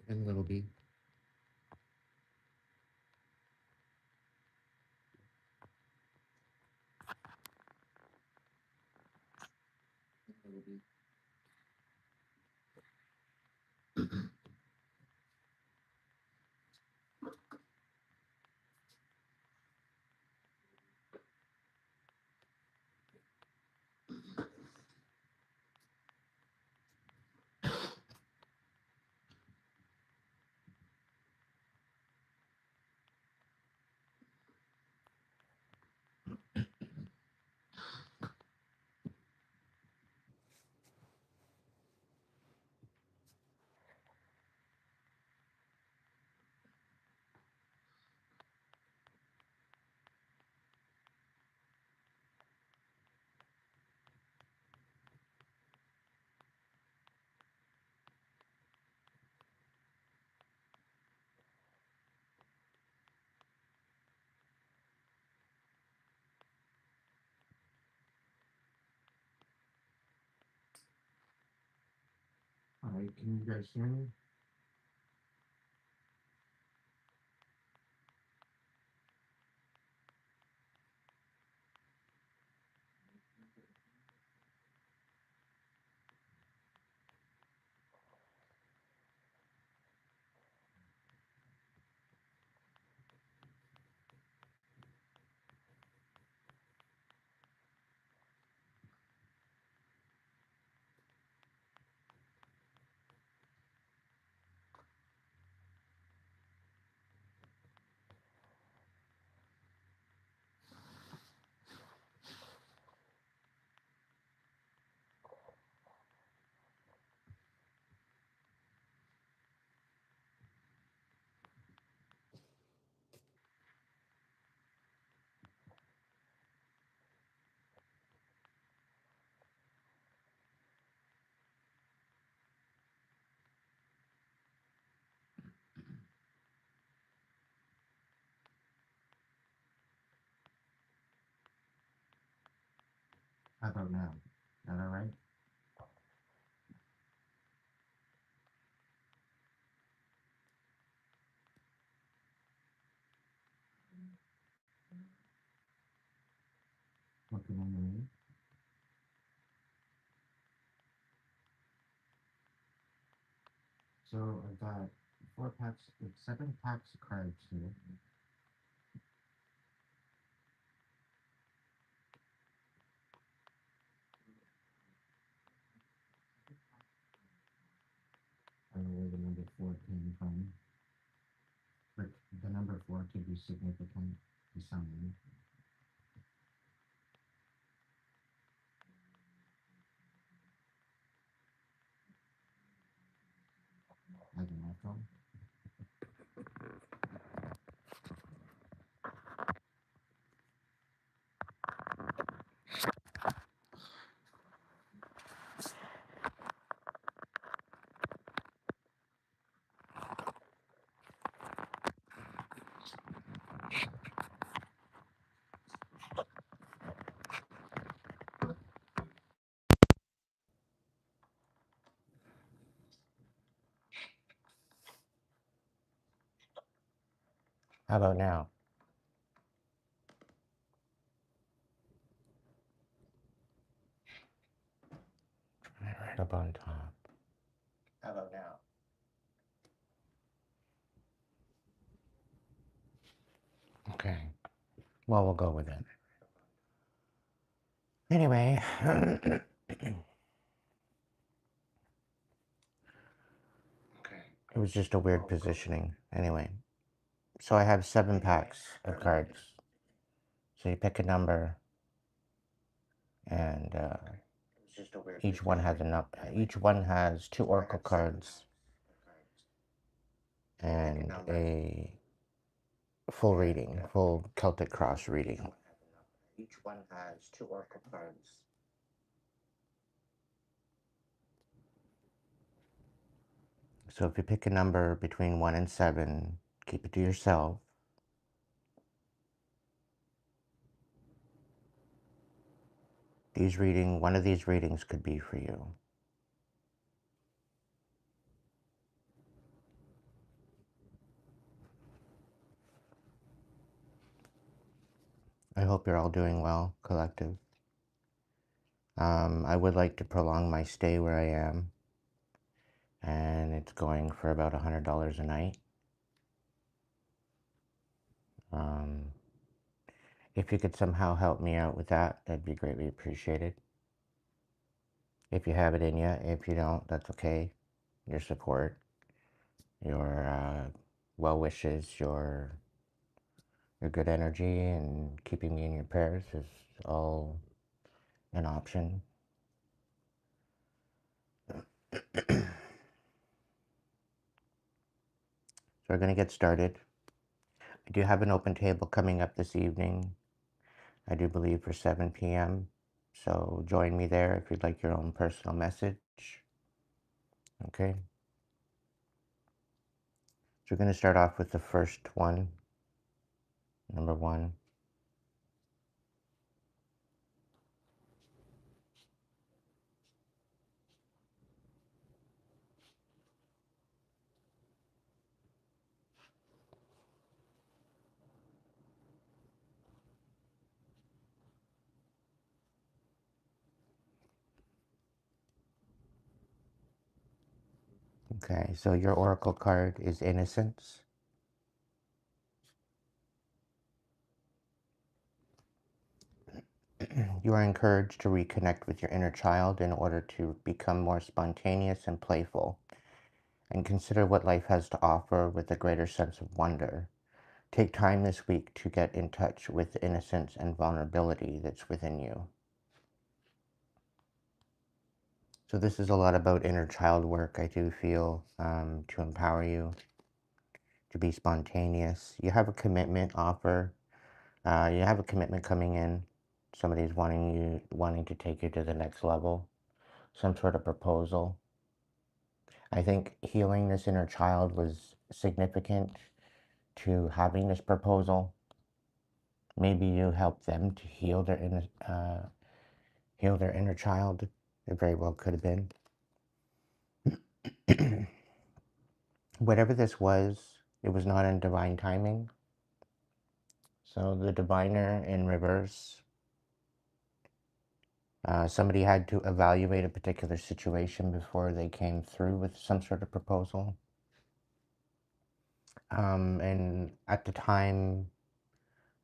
and little b. All right, can you guys hear me? How about now? Is that all right? Looking on the way. So I've got 4 packs, 7 packs of cards here. I don't know where the number 4 came from, but the number 4 could be significant to someone. Like an echo. How about now? Right up on top. How about now? Okay. Well, we'll go with it. Anyway. It was just a weird positioning. Anyway. So I have 7 packs of cards. So you pick a number, and each one has each one has 2 oracle cards and a full reading, full Celtic cross reading. Each one has 2 oracle cards. So if you pick a number between 1 and 7, keep it to yourself. One of these readings could be for you. I hope you're all doing well, collective. I would like to prolong my stay where I am, and it's going for about $100 a night. Um, if you could somehow help me out with that, that'd be greatly appreciated. If you have it in you, if you don't, that's okay. Your support, your well wishes, your good energy, and keeping me in your prayers is all an option. So we're going to get started. I do have an open table coming up this evening, I do believe for 7 p.m. So join me there if you'd like your own personal message. Okay. So we're going to start off with the first one, number one. Okay, so your oracle card is Innocence. You are encouraged to reconnect with your inner child in order to become more spontaneous and playful, and consider what life has to offer with a greater sense of wonder. Take time this week to get in touch with the innocence and vulnerability that's within you. So this is a lot about inner child work, I do feel, to empower you, to be spontaneous. You have a commitment offer. You have a commitment coming in. Somebody's wanting to take you to the next level. Some sort of proposal. I think healing this inner child was significant to having this proposal. Maybe you helped them to heal their inner child. It very well could have been. Whatever this was, it was not in divine timing. So the diviner in reverse, somebody had to evaluate a particular situation before they came through with some sort of proposal. And at the time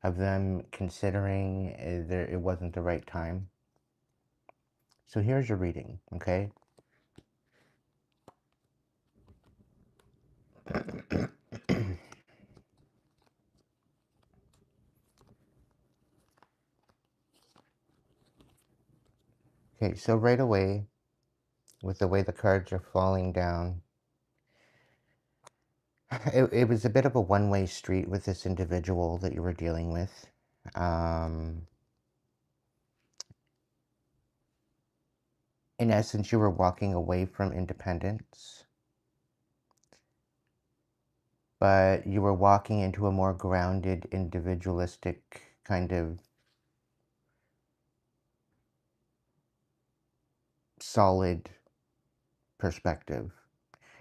of them considering, it wasn't the right time. So here's your reading, okay? Okay, so right away, with the way the cards are falling down, it was a bit of a one-way street with this individual that you were dealing with. In essence, you were walking away from independence, but you were walking into a more grounded, individualistic kind of solid perspective.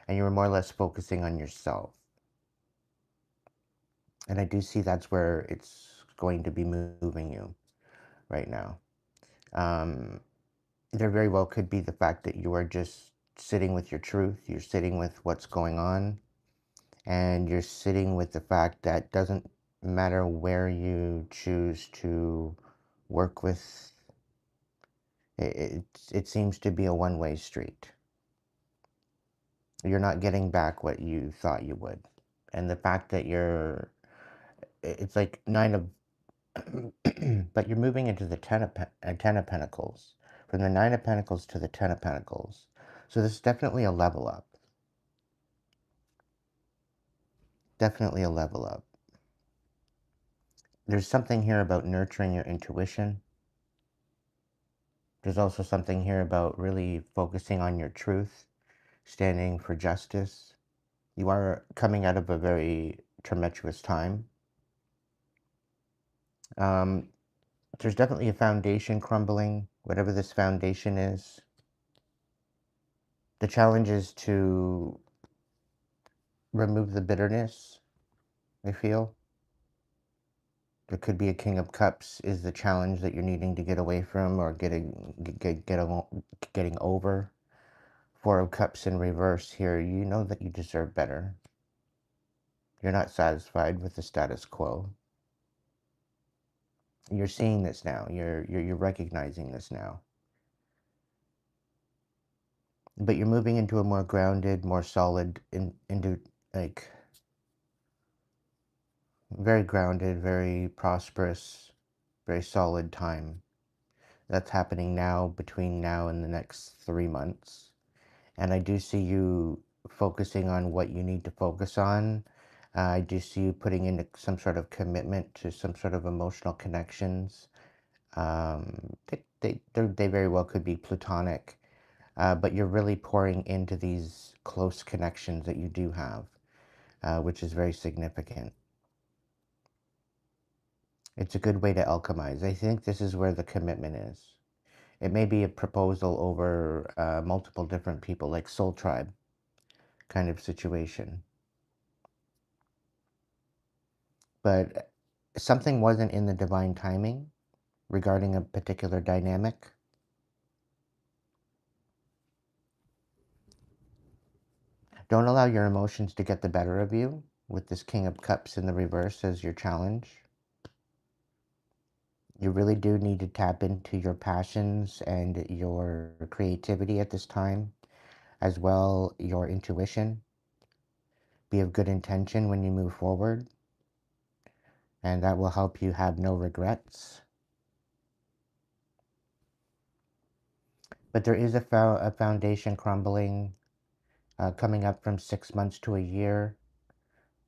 And you were more or less focusing on yourself. And I do see that's where it's going to be moving you right now. Um, there very well could be the fact that you are just sitting with your truth, you're sitting with what's going on, and you're sitting with the fact that doesn't matter where you choose to work with, it seems to be a one-way street. You're not getting back what you thought you would. And the fact that it's like nine of, but you're moving into the ten of Pentacles. From the Nine of Pentacles to the Ten of Pentacles. So this is definitely a level up. Definitely a level up. There's something here about nurturing your intuition. There's also something here about really focusing on your truth, standing for justice. You are coming out of a very tumultuous time. There's definitely a foundation crumbling, whatever this foundation is. The challenge is to remove the bitterness, I feel. There could be a King of Cups is the challenge that you're needing to get away from or getting over. Four of Cups in reverse here. You know that you deserve better. You're not satisfied with the status quo. You're seeing this now. You're recognizing this now. But you're moving into a more grounded, more solid, into like very grounded, very prosperous, very solid time. That's happening now between now and the next 3 months. And I do see you focusing on what you need to focus on. I do see you putting in some sort of commitment to some sort of emotional connections. They very well could be platonic, but you're really pouring into these close connections that you do have, which is very significant. It's a good way to alchemize. I think this is where the commitment is. It may be a proposal over multiple different people, like soul tribe kind of situation. But something wasn't in the divine timing regarding a particular dynamic. Don't allow your emotions to get the better of you with this King of Cups in the reverse as your challenge. You really do need to tap into your passions and your creativity at this time, as well your intuition. Be of good intention when you move forward, and that will help you have no regrets. But there is a foundation crumbling coming up from 6 months to a year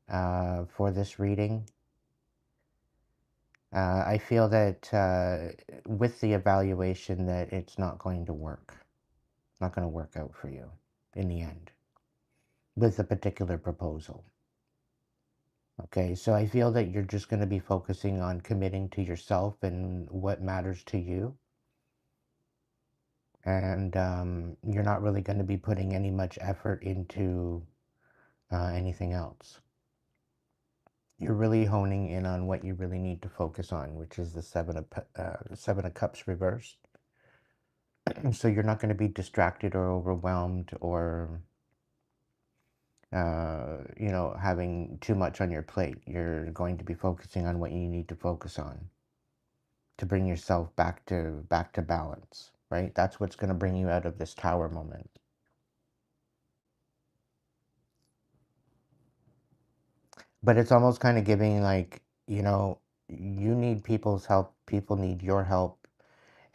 for this reading. I feel that with the evaluation that it's not going to work. It's not going to work out for you in the end with a particular proposal. Okay, so I feel that you're just going to be focusing on committing to yourself and what matters to you. And you're not really going to be putting any much effort into anything else. You're really honing in on what you really need to focus on, which is the Seven of Cups reversed. So you're not going to be distracted or overwhelmed or having too much on your plate. You're going to be focusing on what you need to focus on to bring yourself back to balance, right? That's what's going to bring you out of this tower moment. But it's almost kind of giving like, you need people's help, people need your help.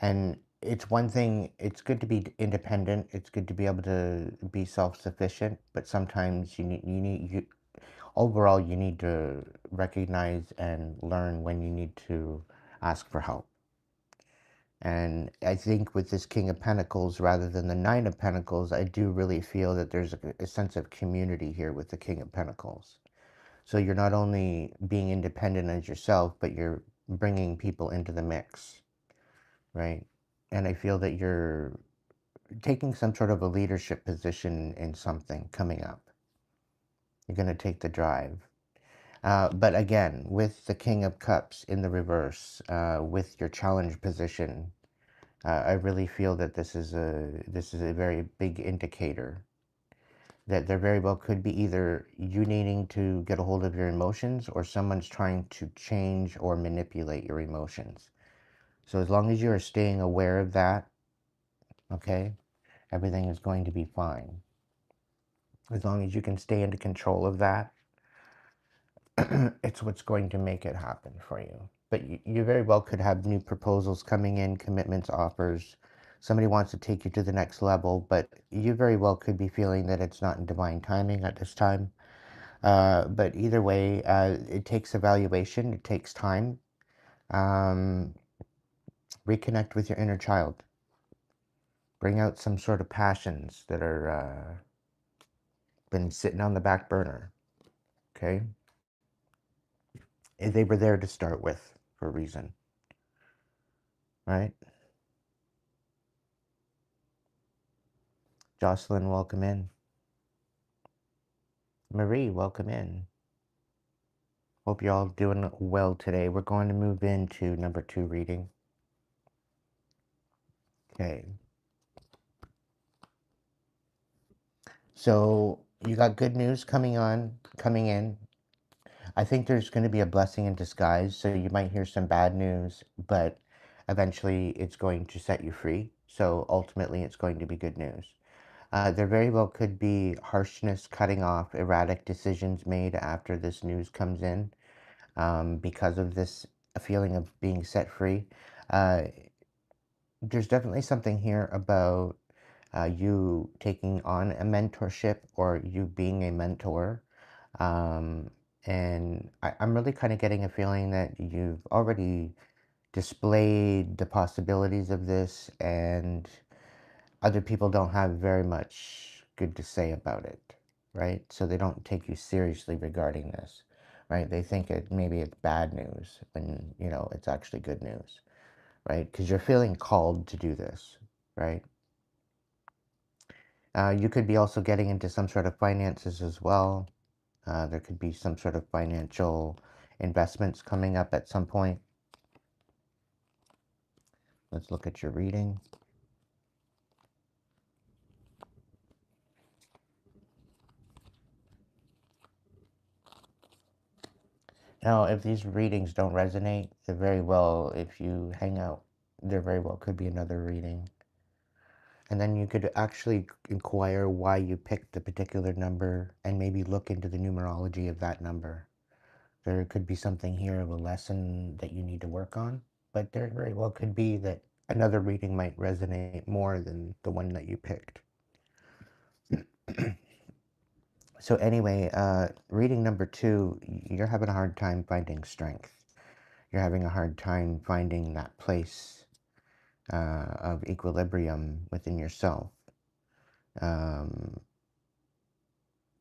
And it's one thing, it's good to be independent, it's good to be able to be self-sufficient, but sometimes overall you need to recognize and learn when you need to ask for help. And I think with this King of Pentacles rather than the Nine of Pentacles, I do really feel that there's a sense of community here with the King of Pentacles. So you're not only being independent as yourself, but you're bringing people into the mix, right? And I feel that you're taking some sort of a leadership position in something coming up. You're going to take the drive. But again, with the King of Cups in the reverse, with your challenge position, I really feel that this is a very big indicator that there very well could be either you needing to get a hold of your emotions or someone's trying to change or manipulate your emotions. So as long as you are staying aware of that, okay, everything is going to be fine. As long as you can stay into control of that, it's what's going to make it happen for you. But you very well could have new proposals coming in, commitments, offers. Somebody wants to take you to the next level, but you very well could be feeling that it's not in divine timing at this time. But either way, it takes evaluation, it takes time. Um, Reconnect with your inner child. Bring out some sort of passions that are been sitting on the back burner. Okay, they were there to start with for a reason, right? Jocelyn, welcome in. Marie, welcome in. Hope you're all doing well today. We're going to move into number two reading. Okay. So you got good news coming in. I think there's going to be a blessing in disguise. So you might hear some bad news, but eventually it's going to set you free. So ultimately, it's going to be good news. There very well could be harshness, cutting off, erratic decisions made after this news comes in, because of this feeling of being set free. Uh, there's definitely something here about you taking on a mentorship or you being a mentor. Um, and I'm really kind of getting a feeling that you've already displayed the possibilities of this, and other people don't have very much good to say about it, right? So they don't take you seriously regarding this, right? They think maybe it's bad news when, it's actually good news, right? Because you're feeling called to do this, right? You could be also getting into some sort of finances as well. There could be some sort of financial investments coming up at some point. Let's look at your reading. Now, if these readings don't resonate, they're very well, if you hang out, there very well could be another reading. And then you could actually inquire why you picked the particular number and maybe look into the numerology of that number. There could be something here of a lesson that you need to work on, but there very well could be that another reading might resonate more than the one that you picked. So anyway, reading number two, you're having a hard time finding strength. You're having a hard time finding that place of equilibrium within yourself. Um,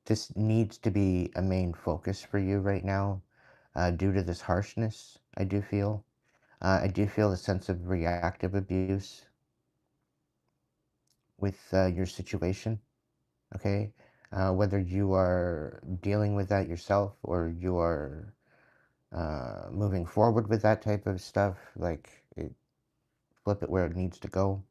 this needs to be a main focus for you right now, due to this harshness, I do feel. I do feel a sense of reactive abuse with your situation, okay? Whether you are dealing with that yourself or you are moving forward with that type of stuff, flip it where it needs to go.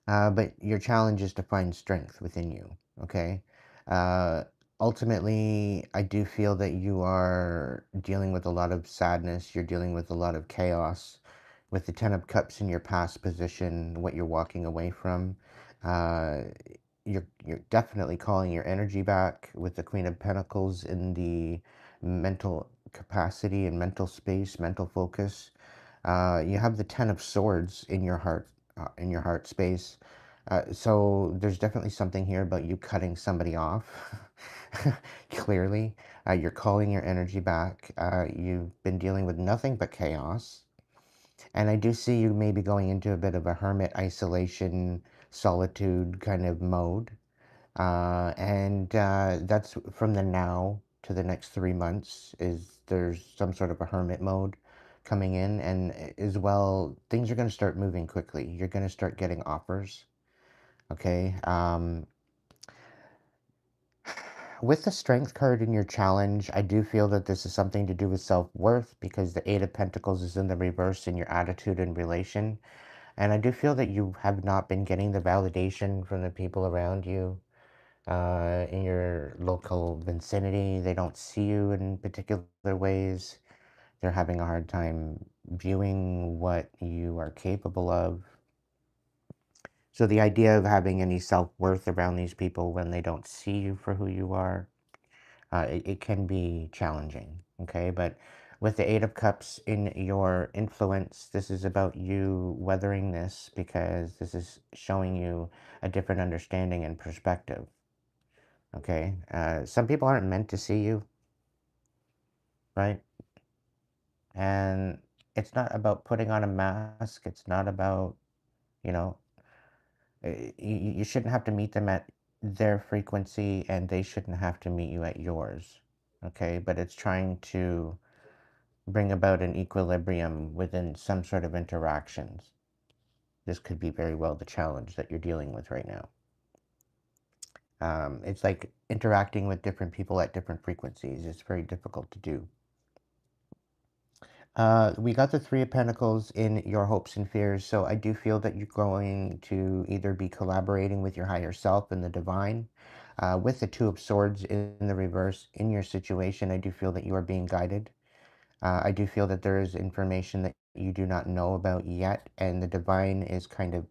But your challenge is to find strength within you, okay? Uh, ultimately, I do feel that you are dealing with a lot of sadness, you're dealing with a lot of chaos, with the Ten of Cups in your past position, what you're walking away from. Uh, you're definitely calling your energy back with the Queen of Pentacles in the mental capacity and mental space, mental focus. You have the Ten of Swords in your heart space. So there's definitely something here about you cutting somebody off. Clearly, you're calling your energy back. You've been dealing with nothing but chaos. And I do see you maybe going into a bit of a hermit isolation, solitude kind of mode. And that's from the now to the next 3 months, is there's some sort of a hermit mode coming in. And as well, things are going to start moving quickly. You're going to start getting offers. Okay. With the strength card in your challenge, I do feel that this is something to do with self-worth, because the Eight of Pentacles is in the reverse in your attitude and relation. And I do feel that you have not been getting the validation from the people around you, in your local vicinity. They don't see you in particular ways. They're having a hard time viewing what you are capable of. So the idea of having any self-worth around these people when they don't see you for who you are, it can be challenging, okay? But with the Eight of Cups in your influence, this is about you weathering this, because this is showing you a different understanding and perspective, okay? Some people aren't meant to see you, right? And it's not about putting on a mask. It's not about, you know, you shouldn't have to meet them at their frequency, and they shouldn't have to meet you at yours, okay? But it's trying to bring about an equilibrium within some sort of interactions. This could be very well the challenge that you're dealing with right now. It's like interacting with different people at different frequencies. It's very difficult to do. We got the Three of Pentacles in your hopes and fears, so I do feel that you're going to either be collaborating with your higher self and the divine. With the Two of Swords in the reverse in your situation, I do feel that you are being guided. I do feel that there is information that you do not know about yet, and the divine is kind of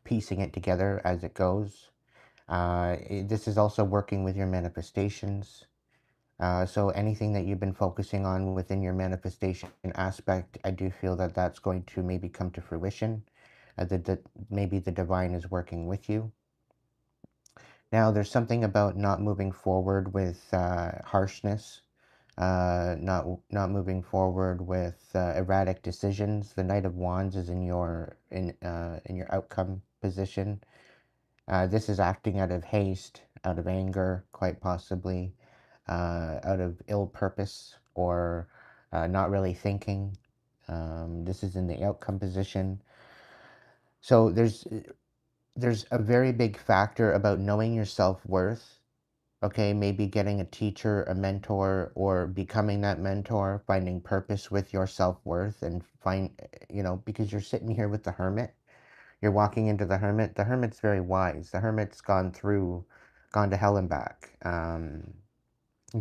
piecing it together as it goes. This is also working with your manifestations. So anything that you've been focusing on within your manifestation aspect, I do feel that that's going to maybe come to fruition. That maybe the divine is working with you. Now, there's something about not moving forward with harshness, not moving forward with erratic decisions. The Knight of Wands is in your outcome position. This is acting out of haste, out of anger, quite possibly, out of ill purpose or not really thinking. This is in the outcome position. So there's a very big factor about knowing your self-worth. Okay, maybe getting a teacher, a mentor, or becoming that mentor, finding purpose with your self-worth and because you're sitting here with the Hermit. You're walking into the Hermit. The Hermit's very wise. The Hermit's gone to hell and back.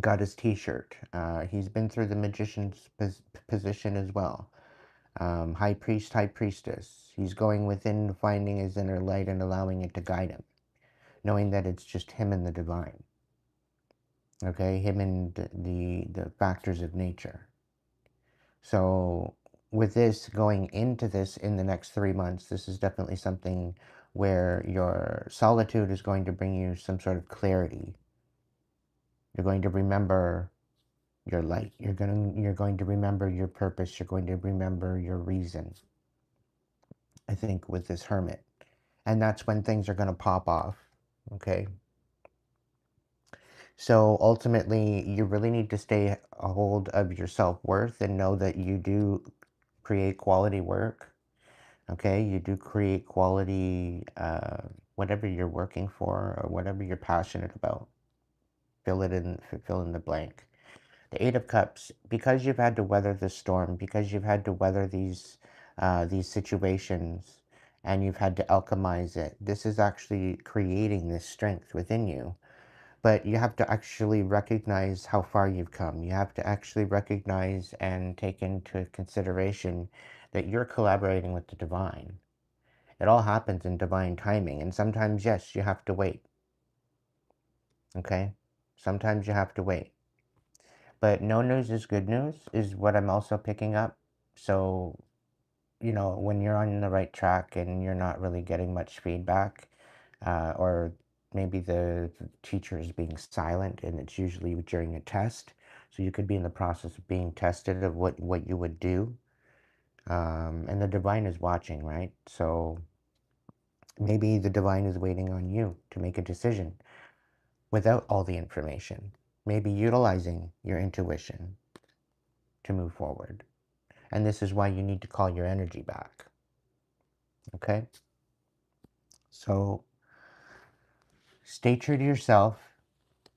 Got his t-shirt. He's been through the Magician's position as well. High Priest, High Priestess. He's going within, finding his inner light and allowing it to guide him, knowing that it's just him and the divine. Okay, him and the factors of nature. So with this, going into this in the next 3 months, this is definitely something where your solitude is going to bring you some sort of clarity. You're going to remember your light. You're going to remember your purpose. You're going to remember your reason, I think, with this Hermit. And that's when things are going to pop off. Okay. So ultimately, you really need to stay a hold of your self-worth and know that you do create quality work. Okay, you do create quality, whatever you're working for or whatever you're passionate about. Fill in the blank. The Eight of Cups, because you've had to weather the storm, because you've had to weather these situations, and you've had to alchemize it. This is actually creating this strength within you. But you have to actually recognize how far you've come. You have to actually recognize and take into consideration that you're collaborating with the divine. It all happens in divine timing. And sometimes, yes, you have to wait. Okay? Sometimes you have to wait. But no news is good news, is what I'm also picking up. So, when you're on the right track and you're not really getting much feedback, or maybe the teacher is being silent and it's usually during a test. So you could be in the process of being tested of what you would do. And the divine is watching, right? So maybe the divine is waiting on you to make a decision without all the information. Maybe utilizing your intuition to move forward. And this is why you need to call your energy back. Okay? So stay true to yourself,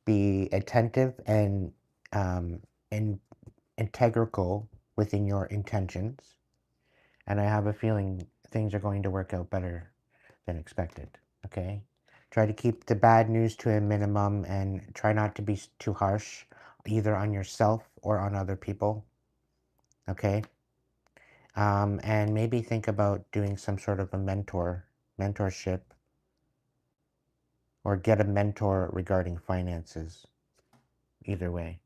be attentive um, and integral within your intentions. And I have a feeling things are going to work out better than expected. Okay? Try to keep the bad news to a minimum and try not to be too harsh either on yourself or on other people. Okay? And maybe think about doing some sort of a mentorship, or get a mentor regarding finances. Either way,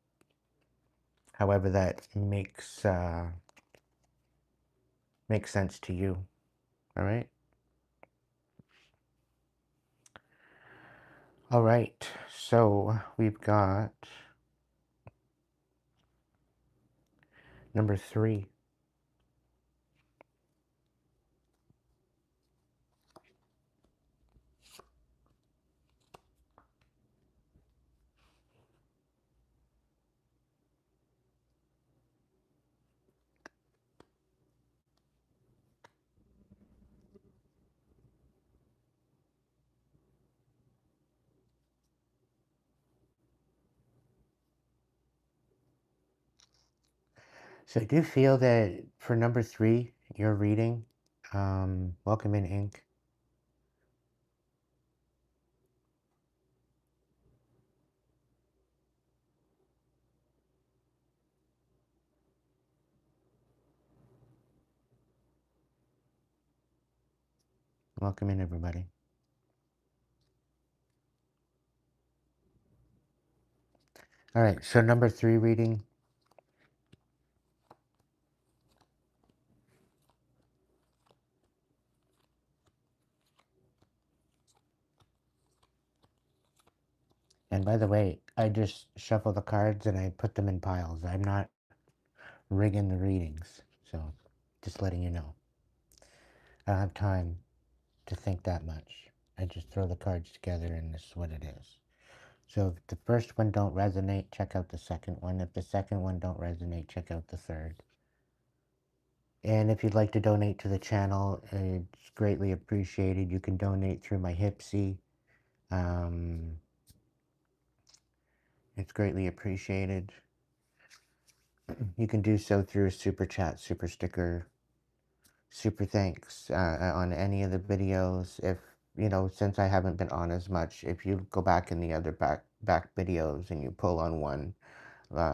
however that makes sense to you. All right. All right. So we've got number 3. So I do feel that for number three, your reading, welcome in ink. Welcome in, everybody. All right, so number three reading. And by the way, I just shuffle the cards and I put them in piles. I'm not rigging the readings. So just letting you know. I don't have time to think that much. I just throw the cards together and this is what it is. So if the first one don't resonate, check out the second one. If the second one don't resonate, check out the third. And if you'd like to donate to the channel, it's greatly appreciated. You can donate through my Hipsy. Um, it's greatly appreciated. You can do so through a super chat, super sticker, super thanks on any of the videos. If you know, since I haven't been on as much, if you go back in the other back videos and you pull on one,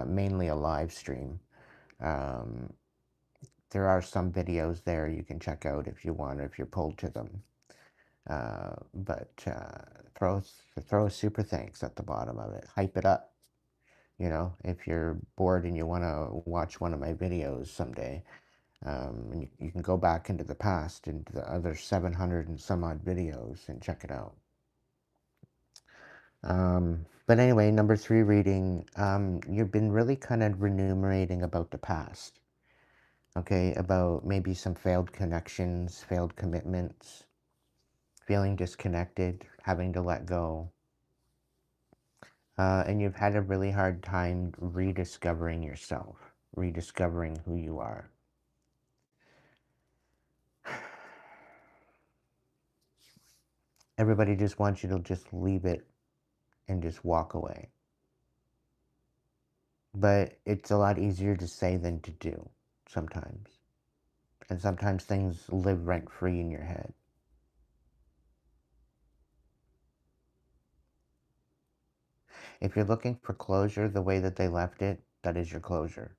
mainly a live stream, um, there are some videos there you can check out if you want, if you're pulled to them. But throw a super thanks at the bottom of it. Hype it up. You know, if you're bored and you want to watch one of my videos someday, and you can go back into the past, into the other 700 and some odd videos and check it out. But anyway, number three reading, you've been really kind of remunerating about the past. Okay, about maybe some failed connections, failed commitments, feeling disconnected, having to let go. And you've had a really hard time rediscovering yourself, rediscovering who you are. Everybody just wants you to just leave it and just walk away. But it's a lot easier to say than to do sometimes. And sometimes things live rent free in your head. If you're looking for closure the way that they left it, that is your closure.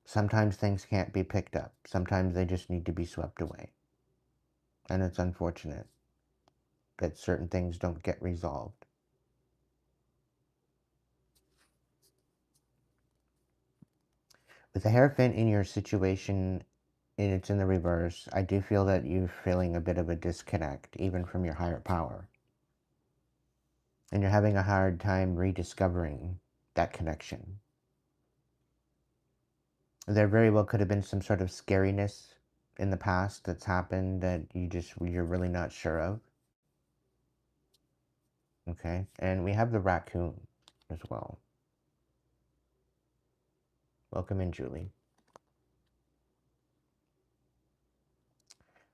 Sometimes things can't be picked up. Sometimes they just need to be swept away. And it's unfortunate that certain things don't get resolved. With the Hierophant in your situation, and it's in the reverse, I do feel that you're feeling a bit of a disconnect, even from your higher power. And you're having a hard time rediscovering that connection. There very well could have been some sort of scariness in the past that's happened that you're really not sure of. Okay, and we have the raccoon as well. Welcome in, Julie.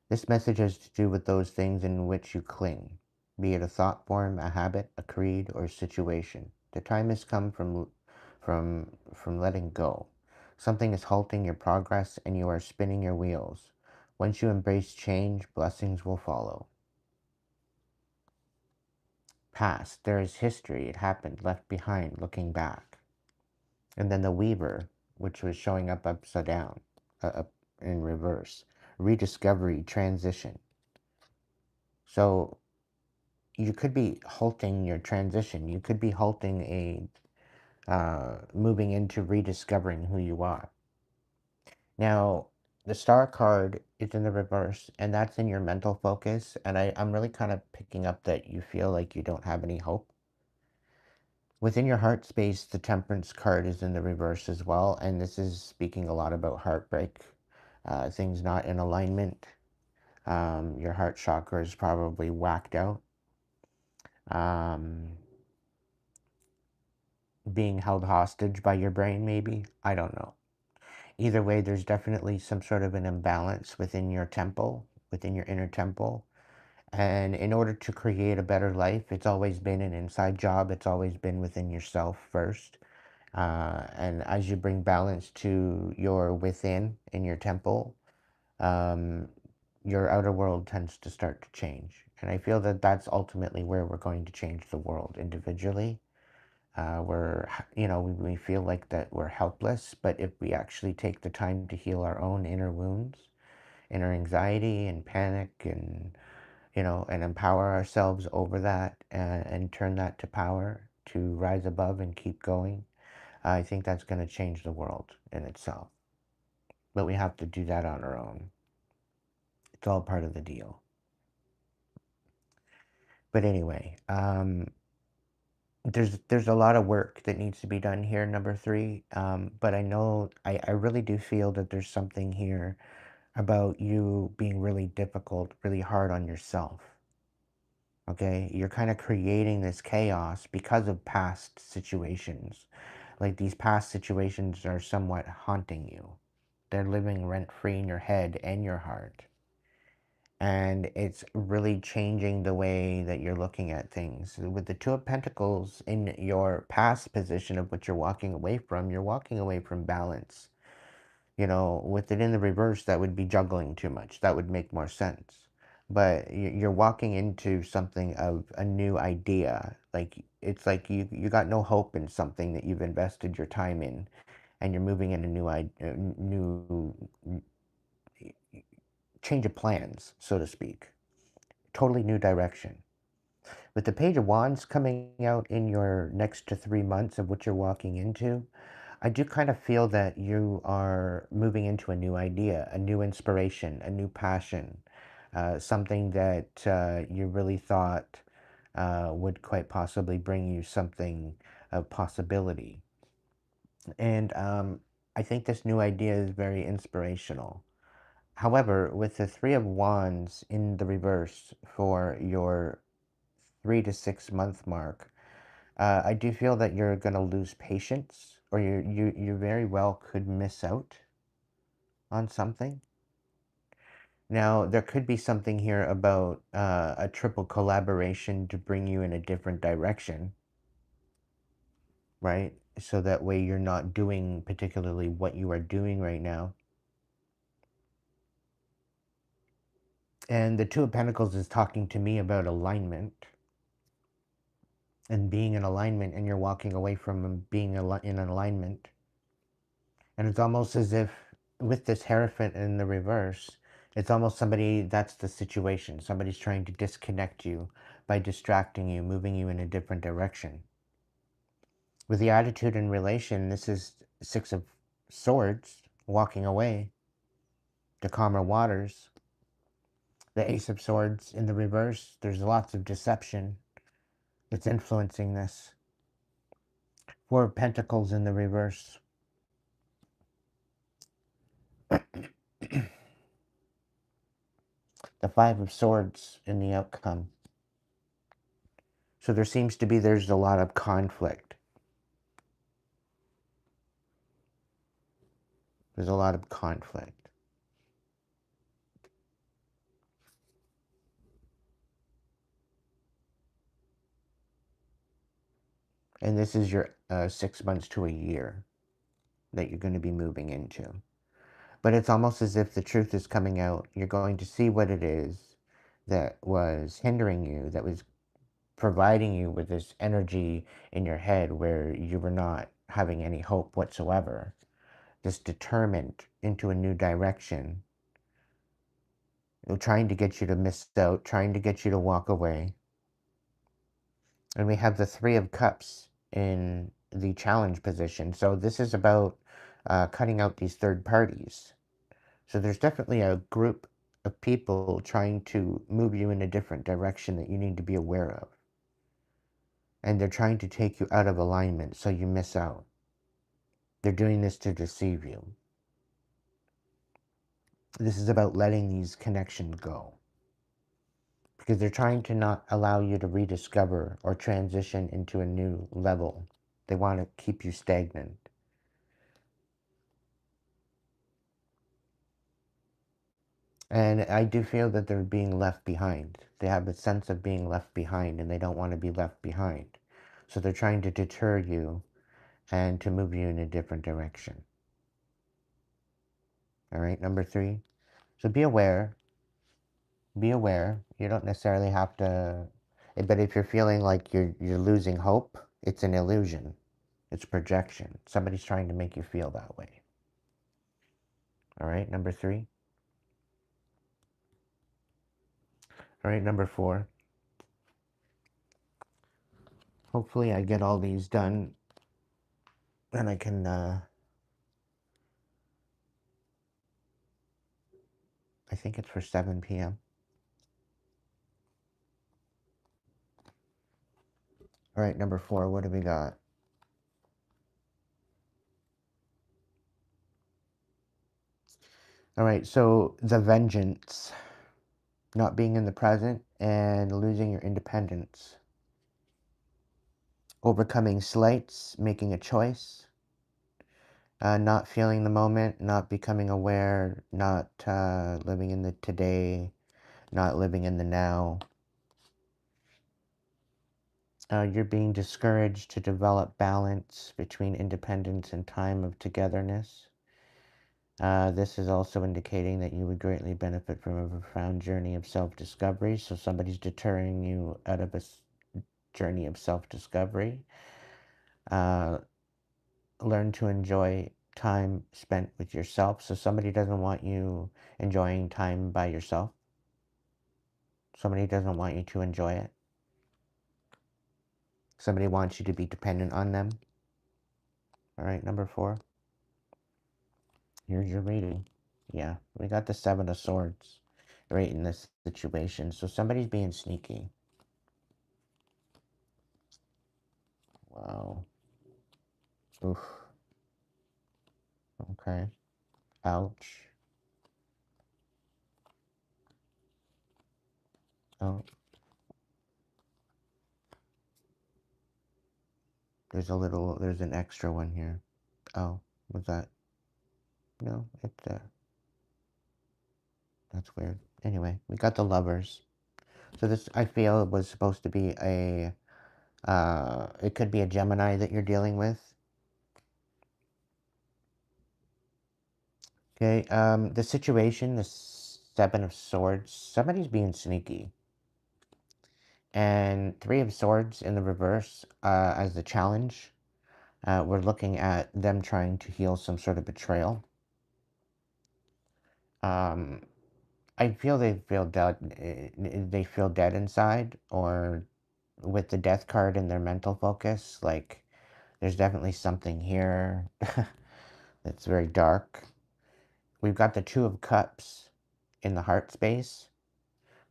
This message has to do with those things in which you cling, be it a thought form, a habit, a creed, or a situation. The time has come from letting go. Something is halting your progress and you are spinning your wheels. Once you embrace change, blessings will follow. Past, there is history, it happened, left behind, looking back. And then the Weaver, which was showing up upside down, up in reverse. Rediscovery, transition. So you could be halting your transition. You could be halting moving into rediscovering who you are. Now, the Star card is in the reverse, and that's in your mental focus. And I'm really kind of picking up that you feel like you don't have any hope. Within your heart space, the Temperance card is in the reverse as well. And this is speaking a lot about heartbreak, things not in alignment. Your heart chakra is probably whacked out. Um, Being held hostage by your brain, maybe. I don't know. Either way, there's definitely some sort of an imbalance within your temple, within your inner temple. And in order to create a better life, it's always been an inside job. It's always been within yourself first. And as you bring balance to your within in your temple, um, your outer world tends to start to change. And I feel that that's ultimately where we're going to change the world individually. We feel like that we're helpless, but if we actually take the time to heal our own inner wounds, inner anxiety and panic and empower ourselves over that and turn that to power to rise above and keep going, I think that's going to change the world in itself. But we have to do that on our own. It's all part of the deal. But anyway, there's a lot of work that needs to be done here, number three. But I know I really do feel that there's something here about you being really difficult, really hard on yourself. Okay, you're kind of creating this chaos because of past situations. Like these past situations are somewhat haunting you. They're living rent free in your head and your heart. And it's really changing the way that you're looking at things. With the Two of Pentacles in your past position of what you're walking away from balance. With it in the reverse, that would be juggling too much. That would make more sense. But you're walking into something of a new idea. Like it's like you got no hope in something that you've invested your time in, and you're moving in a new change of plans, so to speak. Totally new direction. With the Page of Wands coming out in your next to 3 months of what you're walking into, I do kind of feel that you are moving into a new idea, a new inspiration, a new passion, something that you really thought would quite possibly bring you something of possibility. And I think this new idea is very inspirational. However, with the Three of Wands in the reverse for your 3 to 6 month mark, I do feel that you're going to lose patience, or you very well could miss out on something. Now, there could be something here about a triple collaboration to bring you in a different direction, right? So that way you're not doing particularly what you are doing right now. And the Two of Pentacles is talking to me about alignment and being in alignment, and you're walking away from being in alignment. And it's almost as if with this Hierophant in the reverse, it's almost that's the situation. Somebody's trying to disconnect you by distracting you, moving you in a different direction. With the attitude in relation, this is Six of Swords, walking away to calmer waters. The Ace of Swords in the reverse, there's lots of deception that's influencing this. Four of Pentacles in the reverse. The Five of Swords in the outcome. So there's a lot of conflict. There's a lot of conflict. And this is your 6 months to a year that you're going to be moving into. But it's almost as if the truth is coming out. You're going to see what it is that was hindering you, that was providing you with this energy in your head where you were not having any hope whatsoever. This determined into a new direction. Trying to get you to miss out, trying to get you to walk away. And we have the Three of Cups in the challenge position. So this is about cutting out these third parties. So there's definitely a group of people trying to move you in a different direction that you need to be aware of. And they're trying to take you out of alignment so you miss out. They're doing this to deceive you. This is about letting these connections go. Because they're trying to not allow you to rediscover or transition into a new level. They want to keep you stagnant. And I do feel that they're being left behind. They have a sense of being left behind and they don't want to be left behind. So they're trying to deter you and to move you in a different direction. All right, number 3. So be aware. Be aware. You don't necessarily have to, but if you're feeling like you're losing hope, it's an illusion. It's projection. Somebody's trying to make you feel that way. All right, number 3. All right, number 4. Hopefully I get all these done and I can I think it's for 7 p.m. All right, number 4, what do we got? All right, so the vengeance, not being in the present and losing your independence, overcoming slights, making a choice, not feeling the moment, not becoming aware, not living in the today, not living in the now. You're being discouraged to develop balance between independence and time of togetherness. This is also indicating that you would greatly benefit from a profound journey of self-discovery. So somebody's deterring you out of a journey of self-discovery. Uh, Learn to enjoy time spent with yourself. So somebody doesn't want you enjoying time by yourself. Somebody doesn't want you to enjoy it. Somebody wants you to be dependent on them. All right, number 4. Here's your reading. Yeah, we got the 7 of Swords right in this situation. So somebody's being sneaky. Wow. Oof. Okay. Ouch. Oh, there's an extra one here. Oh, was that? No, it's, that's weird. Anyway, we got the Lovers. So this, I feel, was supposed to be it could be a Gemini that you're dealing with. Okay, the situation, the 7 of Swords, somebody's being sneaky. And 3 of Swords in the reverse, as the challenge. We're looking at them trying to heal some sort of betrayal. Um, I feel they feel dead. They feel dead inside, or with the Death card in their mental focus. Like there's definitely something here that's very dark. We've got the 2 of Cups in the heart space.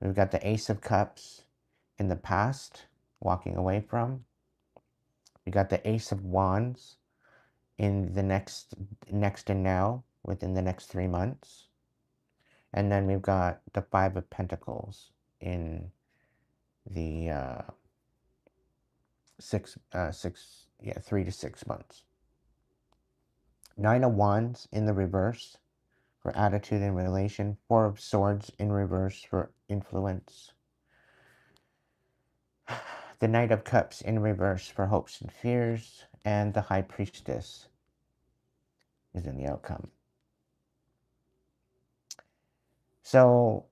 We've got the Ace of Cups in the past, walking away from. We got the Ace of Wands in the next and now, within the next 3 months. And then we've got the 5 of Pentacles in the 3 to 6 months. 9 of Wands in the reverse for attitude and relation. 4 of Swords in reverse for influence. The Knight of Cups in reverse for hopes and fears. And the High Priestess is in the outcome. So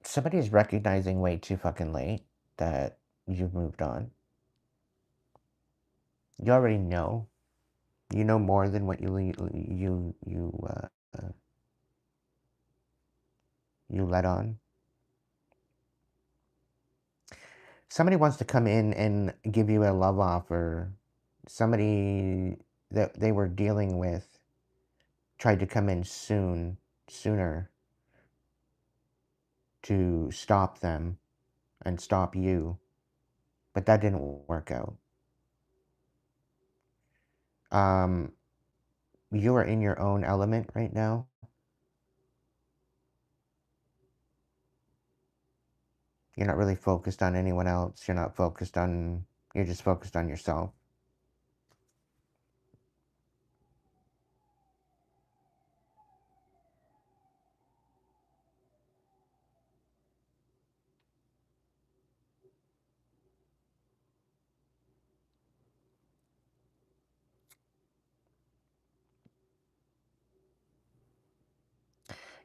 somebody is recognizing way too fucking late that you've moved on. You already know. You know more than what you let on. Somebody wants to come in and give you a love offer. Somebody that they were dealing with tried to come in sooner to stop them and stop you, but that didn't work out. Um, you are in your own element right now. You're not really focused on anyone else. You're not focused on You're just focused on yourself.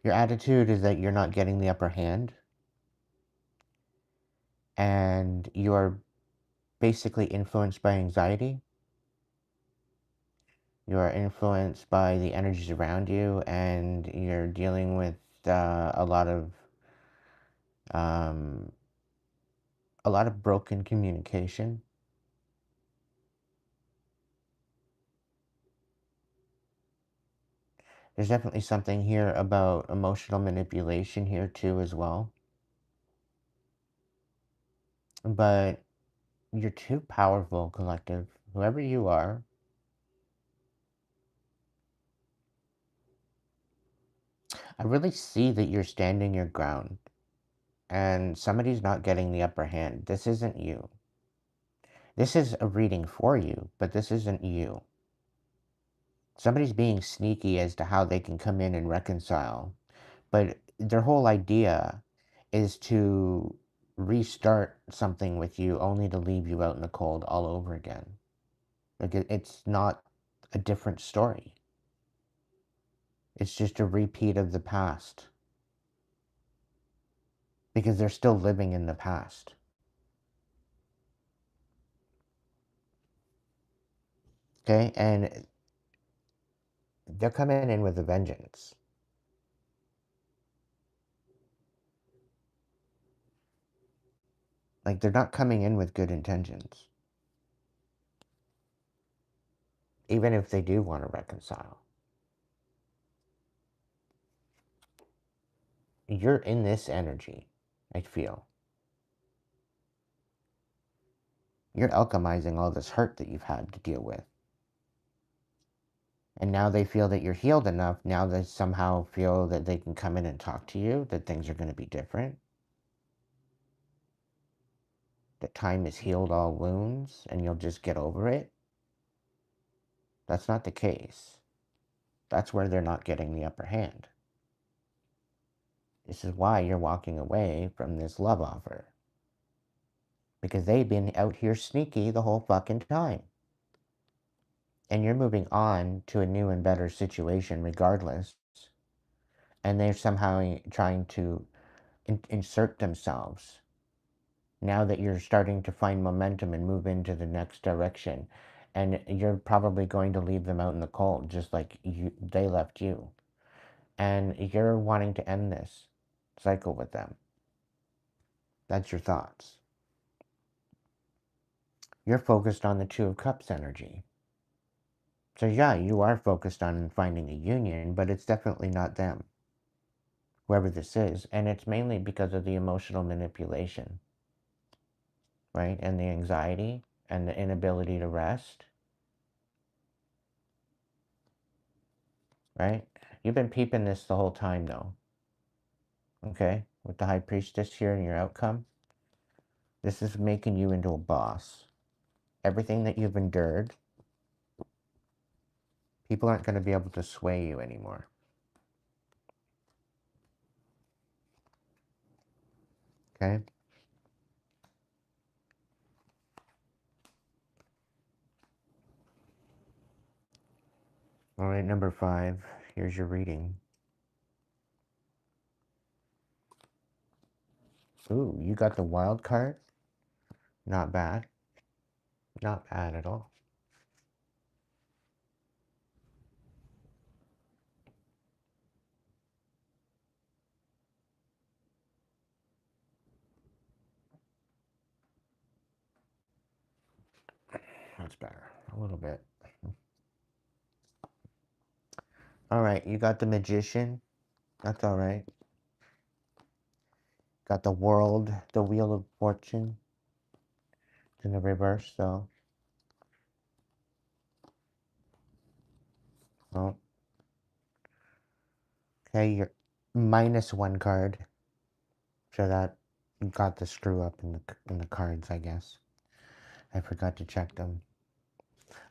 Your attitude is that you're not getting the upper hand, and you are basically influenced by anxiety. You are influenced by the energies around you, and you're dealing with um, a lot of broken communication. There's definitely something here about emotional manipulation here too as well. But you're too powerful, collective. Whoever you are, I really see that you're standing your ground and somebody's not getting the upper hand. This isn't you. This is a reading for you, but this isn't you. Somebody's being sneaky as to how they can come in and reconcile. But their whole idea is to restart something with you only to leave you out in the cold all over again. Like it's not a different story. It's just a repeat of the past because they're still living in the past. Okay? And they're coming in with a vengeance. Like they're not coming in with good intentions, even if they do want to reconcile. You're in this energy, I feel. You're alchemizing all this hurt that you've had to deal with. And now they feel that you're healed enough. Now they somehow feel that they can come in and talk to you, that things are going to be different, that time has healed all wounds and you'll just get over it. That's not the case. That's where they're not getting the upper hand. This is why you're walking away from this love offer. Because they've been out here sneaky the whole fucking time. And you're moving on to a new and better situation regardless. And they're somehow trying to insert themselves now that you're starting to find momentum and move into the next direction. And you're probably going to leave them out in the cold, just like they left you. And you're wanting to end this cycle with them. That's your thoughts. You're focused on the Two of Cups energy. So yeah, you are focused on finding a union, but it's definitely not them, whoever this is. And it's mainly because of the emotional manipulation, right? And the anxiety and the inability to rest, right? You've been peeping this the whole time though, okay? With the High Priestess here and your outcome, this is making you into a boss. Everything that you've endured, people aren't going to be able to sway you anymore. Okay? All right, number 5. Here's your reading. Ooh, you got the wild card. Not bad. Not bad at all. That's better. A little bit. All right, you got the magician. That's all right. Got the world, the wheel of fortune in the reverse, though. Oh, okay, you're -1 card. So that you got the screw up in the cards, I guess. I forgot to check them.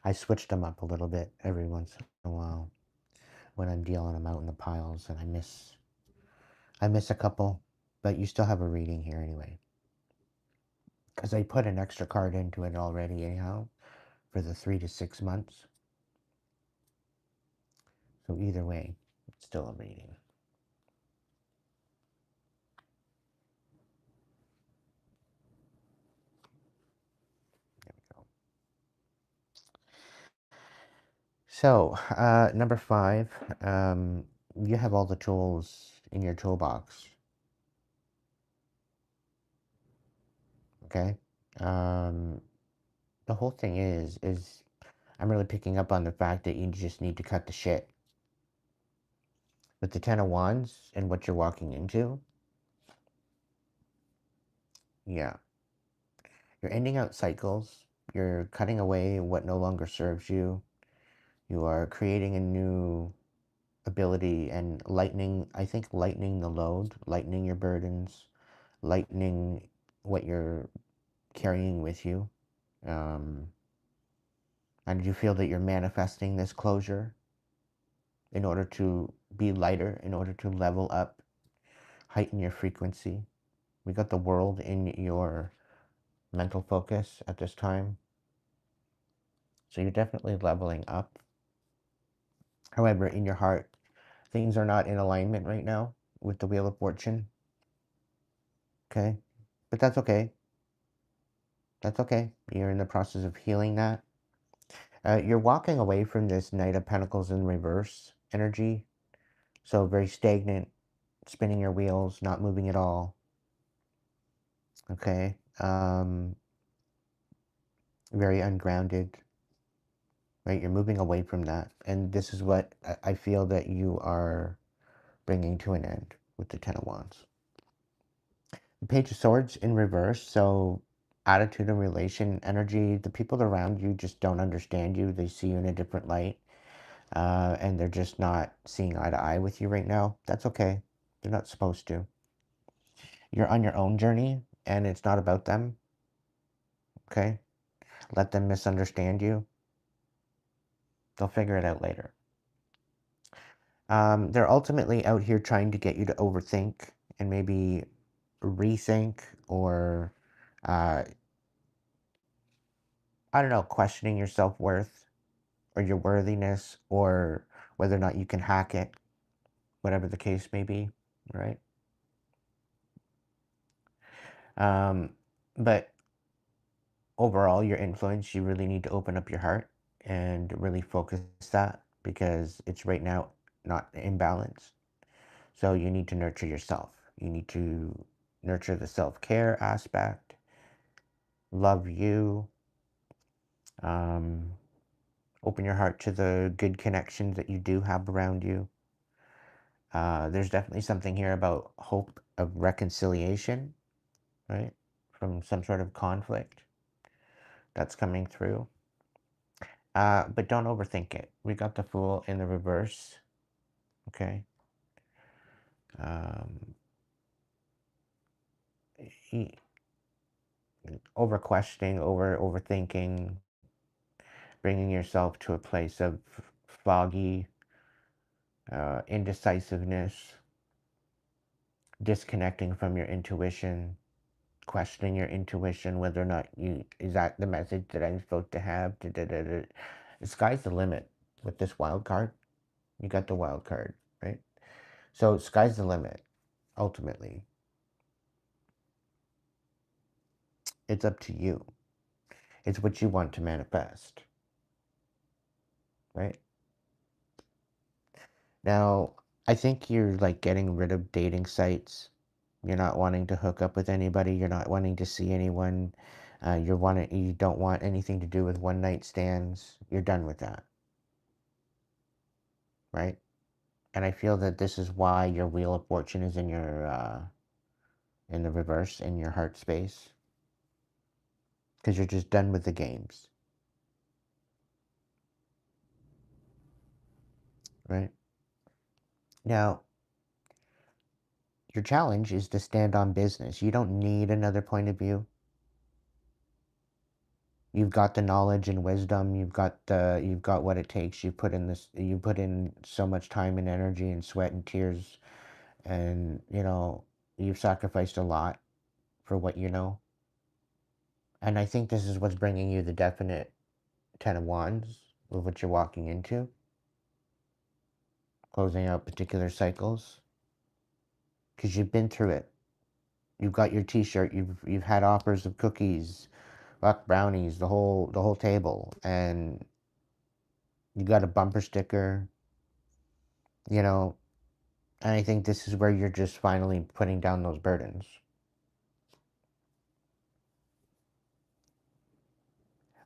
I switched them up a little bit every once in a while when I'm dealing them out in the piles, and I miss a couple, but you still have a reading here anyway. Because I put an extra card into it already anyhow for the 3 to 6 months. So either way, it's still a reading. There we go. So, number 5, you have all the tools in your toolbox. Okay? Um, the whole thing is I'm really picking up on the fact that you just need to cut the shit. With the Ten of Wands and what you're walking into, yeah. You're ending out cycles. You're cutting away what no longer serves you. You are creating a new ability and lightening, I think, lightening the load, lightening your burdens, lightening what you're carrying with you. Um, and you feel that you're manifesting this closure in order to be lighter, in order to level up, heighten your frequency. We got the world in your mental focus at this time. So you're definitely leveling up. However, in your heart, things are not in alignment right now with the Wheel of Fortune. Okay. But that's okay. That's okay. You're in the process of healing that. You're walking away from this Knight of Pentacles in reverse energy. So very stagnant, spinning your wheels, not moving at all. Okay. Very ungrounded. Right. You're moving away from that. And this is what I feel that you are bringing to an end with the Ten of Wands. The Page of Swords in reverse. So attitude and relation energy. The people around you just don't understand you. They see you in a different light. And they're just not seeing eye to eye with you right now. That's okay. They're not supposed to. You're on your own journey, and it's not about them. Okay? Let them misunderstand you. They'll figure it out later. They're ultimately out here trying to get you to overthink and maybe rethink or, uh, I don't know, questioning your self-worth or your worthiness or whether or not you can hack it, whatever the case may be, right? But overall, your influence, you really need to open up your heart and really focus that because it's right now not in balance. So you need to nurture yourself. You need to nurture the self-care aspect, love you, um, open your heart to the good connections that you do have around you. There's definitely something here about hope of reconciliation, right? From some sort of conflict that's coming through. But don't overthink it. We got the Fool in the reverse. Okay. Um, he, over questioning, overthinking, bringing yourself to a place of foggy indecisiveness, disconnecting from your intuition, questioning your intuition, whether or not you is that the message that I'm supposed to have. Da, da, da, da. The sky's the limit with this wild card. You got the wild card, right? So sky's the limit. Ultimately, it's up to you. It's what you want to manifest, right? Now, I think you're like getting rid of dating sites. You're not wanting to hook up with anybody. You're not wanting to see anyone. You don't want anything to do with one night stands. You're done with that, right? And I feel that this is why your Wheel of Fortune is in the reverse in your heart space because you're just done with the games, right? Now, your challenge is to stand on business. You don't need another point of view. You've got the knowledge and wisdom. You've got what it takes. You put in so much time and energy and sweat and tears, and you've sacrificed a lot for what you know. And I think this is what's bringing you the definite Ten of Wands with what you're walking into, closing out particular cycles, because you've been through it. You've got your T-shirt. You've had offers of cookies, rock brownies, the whole table, and you got a bumper sticker. You know, and I think this is where you're just finally putting down those burdens.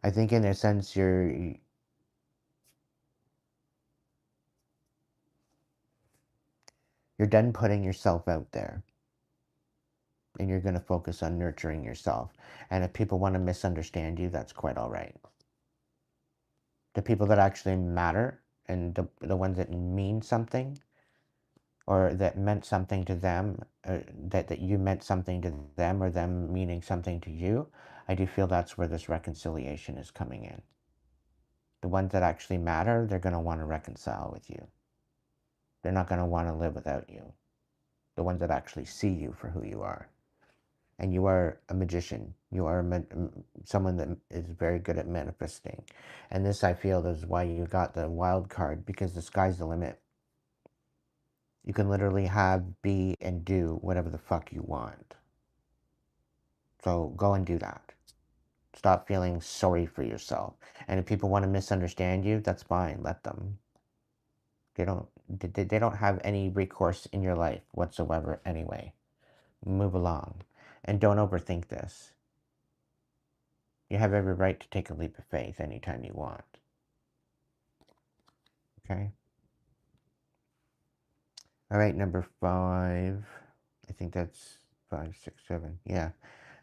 I think in a sense you're done putting yourself out there, and you're going to focus on nurturing yourself. And if people want to misunderstand you, that's quite all right. The people that actually matter, and the ones that mean something, or that meant something to them, that you meant something to them, or them meaning something to you, I do feel that's where this reconciliation is coming in. The ones that actually matter, they're going to want to reconcile with you. They're not going to want to live without you. The ones that actually see you for who you are. And you are a magician. You are someone that is very good at manifesting. And this, I feel, is why you got the wild card, because the sky's the limit. You can literally have, be, and do whatever the fuck you want. So go and do that. Stop feeling sorry for yourself. And if people want to misunderstand you, that's fine. Let them. They don't have any recourse in your life whatsoever anyway. Move along. And don't overthink this. You have every right to take a leap of faith anytime you want. Okay? All right, number 5. I think that's 5, 6, 7. Yeah.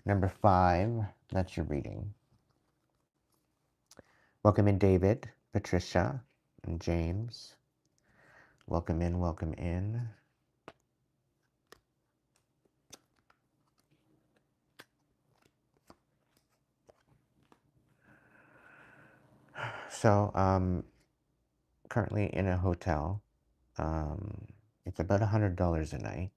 Number 5, that's your reading. Welcome in, David, Patricia, and James. Welcome in, welcome in. So, currently in a hotel. It's about $100 a night.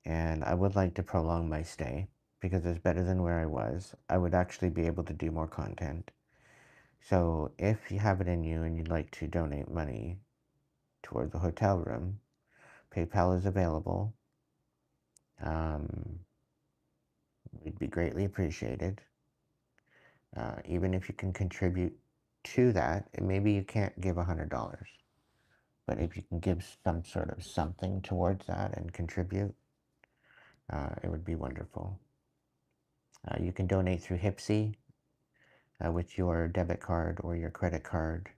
And I would like to prolong my stay because it's better than where I was. I would actually be able to do more content. So if you have it in you and you'd like to donate money toward the hotel room, PayPal is available. It'd be greatly appreciated. Even if you can contribute to that, and maybe you can't give $100, but if you can give some sort of something towards that and contribute, it would be wonderful. You can donate through Hipsy with your debit card or your credit card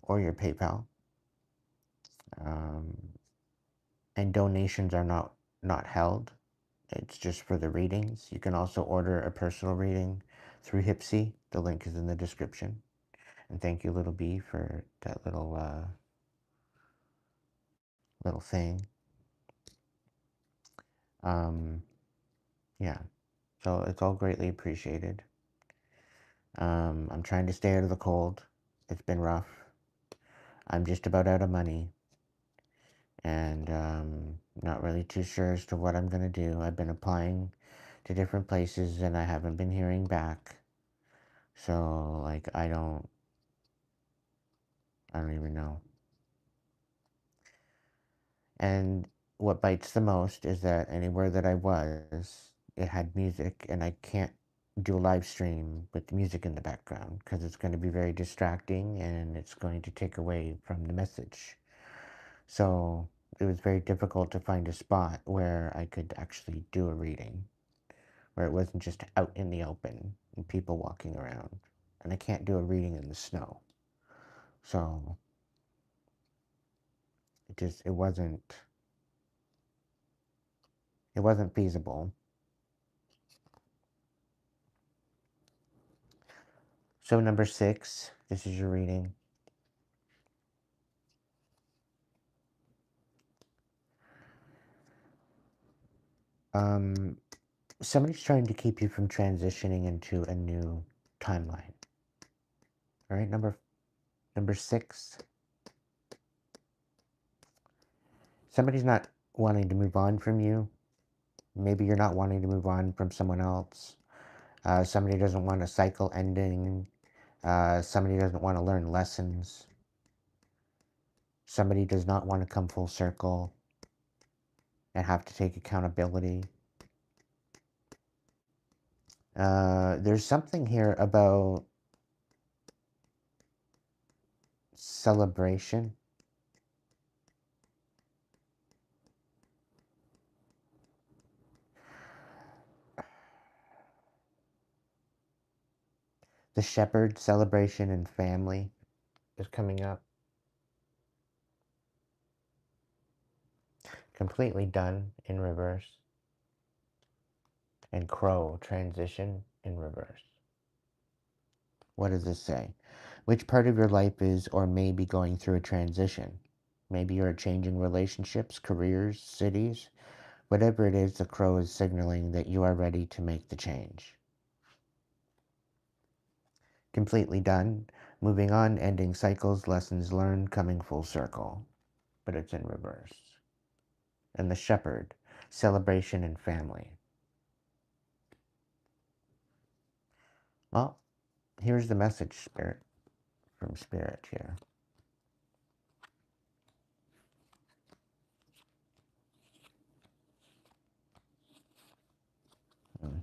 or your PayPal. Um, and donations are not held. It's just for the readings. You can also order a personal reading through Hipsy. The link is in the description. And thank you, Little B, for that little thing. Um, yeah, so it's all greatly appreciated. I'm trying to stay out of the cold. It's been rough. I'm just about out of money, and not really too sure as to what I'm gonna do. I've been applying to different places, and I haven't been hearing back. So like I don't even know. And what bites the most is that anywhere that I was, it had music, and I can't do a live stream with music in the background because it's going to be very distracting and it's going to take away from the message. So it was very difficult to find a spot where I could actually do a reading, where it wasn't just out in the open and people walking around. And I can't do a reading in the snow. So it wasn't feasible. So number 6, this is your reading. Um, Somebody's trying to keep you from transitioning into a new timeline. All right, number 6. Somebody's not wanting to move on from you. Maybe you're not wanting to move on from someone else. Somebody doesn't want a cycle ending. Somebody doesn't want to learn lessons. Somebody does not want to come full circle and have to take accountability. There's something here about celebration. The shepherd, celebration, and family is coming up. Completely done in reverse. And crow, transition in reverse. What does this say? Which part of your life is or may be going through a transition? Maybe you're changing relationships, careers, cities. Whatever it is, the crow is signaling that you are ready to make the change. Completely done. Moving on, ending cycles, lessons learned, coming full circle. But it's in reverse. And the shepherd, celebration and family. Well, here's the message, Spirit, from Spirit here. Mm.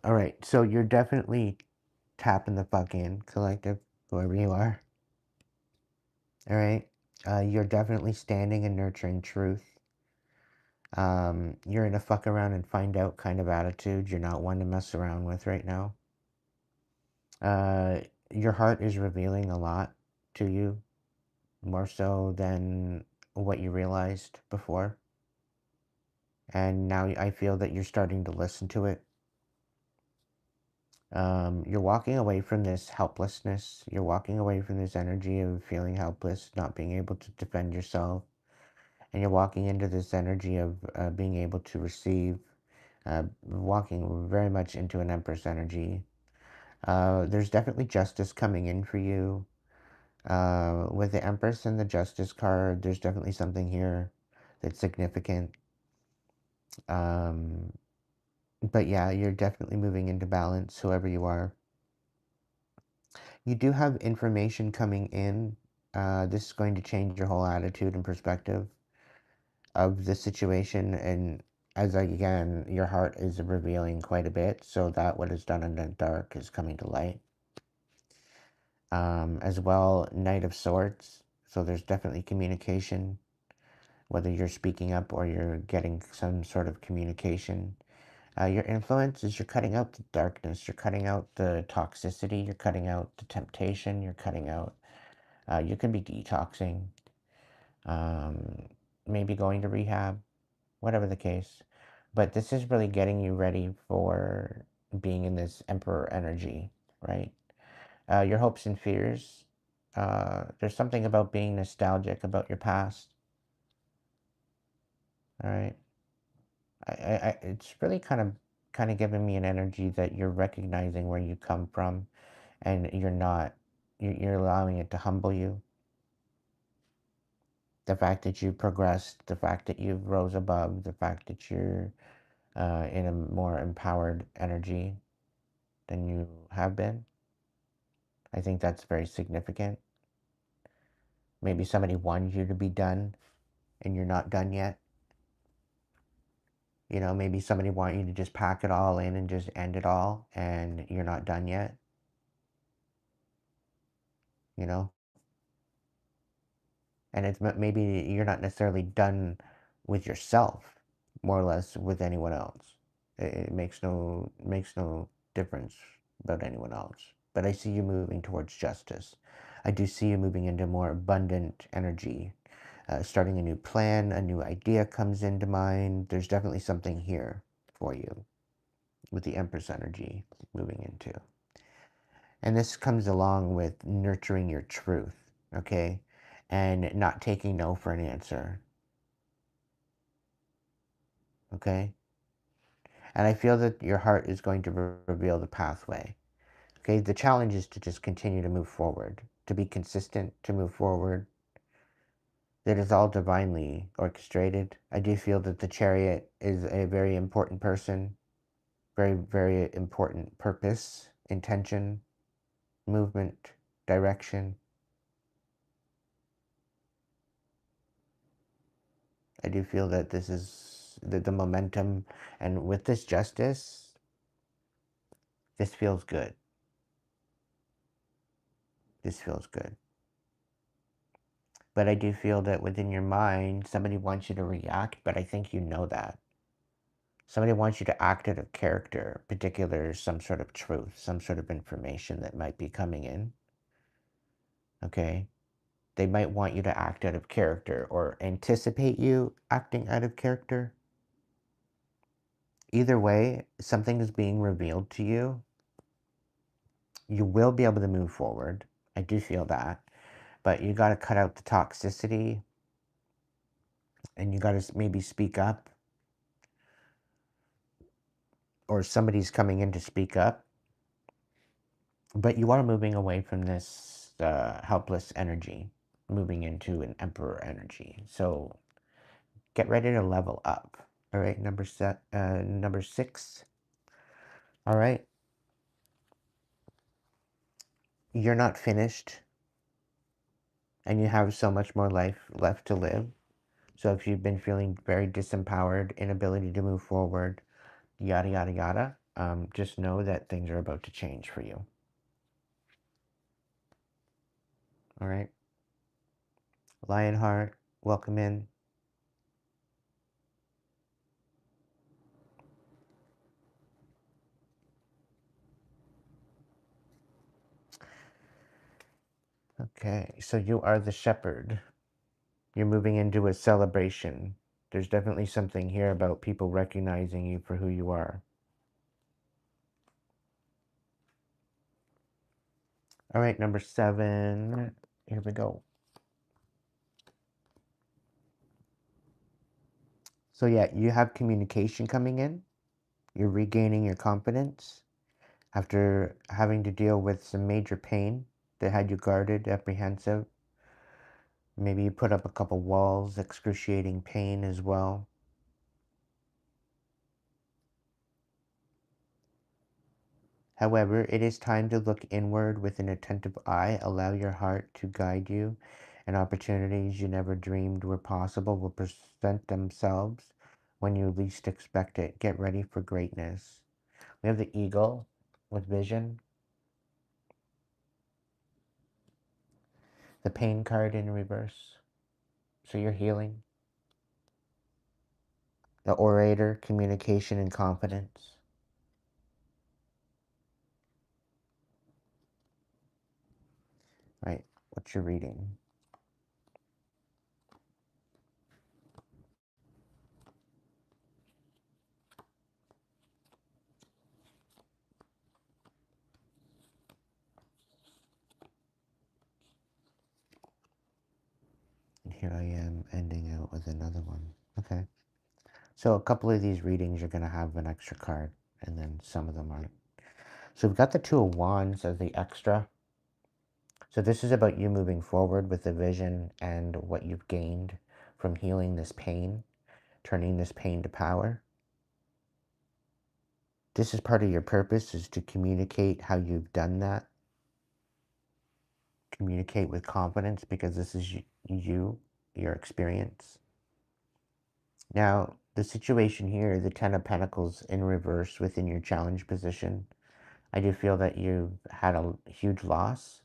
All right, so you're definitely tapping the fuck in, collective, whoever you are. All right, you're definitely standing and nurturing truth. You're in a fuck around and find out kind of attitude. You're not one to mess around with right now. Your heart is revealing a lot to you, more so than what you realized before. And now I feel that you're starting to listen to it. You're walking away from this helplessness. You're walking away from this energy of feeling helpless, not being able to defend yourself. And you're walking into this energy of being able to receive, walking very much into an Empress energy. There's definitely justice coming in for you. With the Empress and the Justice card, there's definitely something here that's significant. Um, but yeah, you're definitely moving into balance, whoever you are. You do have information coming in. This is going to change your whole attitude and perspective of the situation. And as again, your heart is revealing quite a bit, so that what is done in the dark is coming to light. As well, Knight of Swords. So there's definitely communication, whether you're speaking up or you're getting some sort of communication. Your influence is you're cutting out the darkness, you're cutting out the toxicity, you're cutting out the temptation, you're cutting out, you can be detoxing, um, maybe going to rehab, whatever the case. But this is really getting you ready for being in this Emperor energy, right? Your hopes and fears. There's something about being nostalgic about your past. All right. It's really kind of giving me an energy that you're recognizing where you come from, and you're not, you're allowing it to humble you. The fact that you progressed, the fact that you've rose above, the fact that you're in a more empowered energy than you have been. I think that's very significant. Maybe somebody wanted you to be done and you're not done yet. You know, maybe somebody want you to just pack it all in and just end it all and you're not done yet. You know, and it's maybe you're not necessarily done with yourself, more or less with anyone else. It makes no difference about anyone else. But I see you moving towards justice. I do see you moving into more abundant energy. Starting a new plan, a new idea comes into mind. There's definitely something here for you with the Empress energy moving into. And this comes along with nurturing your truth, okay? And not taking no for an answer. okay? And I feel that your heart is going to reveal the pathway. Okay, the challenge is to just continue to move forward, to be consistent, to move forward. That is all divinely orchestrated. I do feel that the chariot is a very important person, very, very important purpose, intention, movement, direction. I do feel that this is the momentum, and with this justice, this feels good. This feels good. But I do feel that within your mind, somebody wants you to react, but I think you know that. Somebody wants you to act out of character, particular some sort of truth, some sort of information that might be coming in. Okay? They might want you to act out of character or anticipate you acting out of character. Either way, something is being revealed to you. You will be able to move forward. I do feel that. But you got to cut out the toxicity, and you got to maybe speak up, or somebody's coming in to speak up. But you are moving away from this helpless energy, moving into an emperor energy. So get ready to level up. All right, number 6. All right, you're not finished, and you have so much more life left to live. So if you've been feeling very disempowered, inability to move forward, yada yada yada, just know that things are about to change for you. All right, Lionheart, welcome in. Okay, so you are the shepherd. You're moving into a celebration. There's definitely something here about people recognizing you for who you are. All right, number 7. Here we go. So yeah, you have communication coming in. You're regaining your confidence after having to deal with some major pain that had you guarded, apprehensive. Maybe you put up a couple walls, excruciating pain as well. However, it is time to look inward with an attentive eye. Allow your heart to guide you, and opportunities you never dreamed were possible will present themselves when you least expect it. Get ready for greatness. We have the eagle with vision, the pain card in reverse. So you're healing. The orator, communication and confidence. Right. What you're reading. And here I am ending out with another one. Okay. So a couple of these readings are going to have an extra card, and then some of them aren't. So we've got the Two of Wands as the extra. So this is about you moving forward with the vision and what you've gained from healing this pain, turning this pain to power. This is part of your purpose, is to communicate how you've done that. Communicate with confidence, because this is you, your experience. Now, the situation here, the Ten of Pentacles in reverse within your challenge position, I do feel that you've had a huge loss.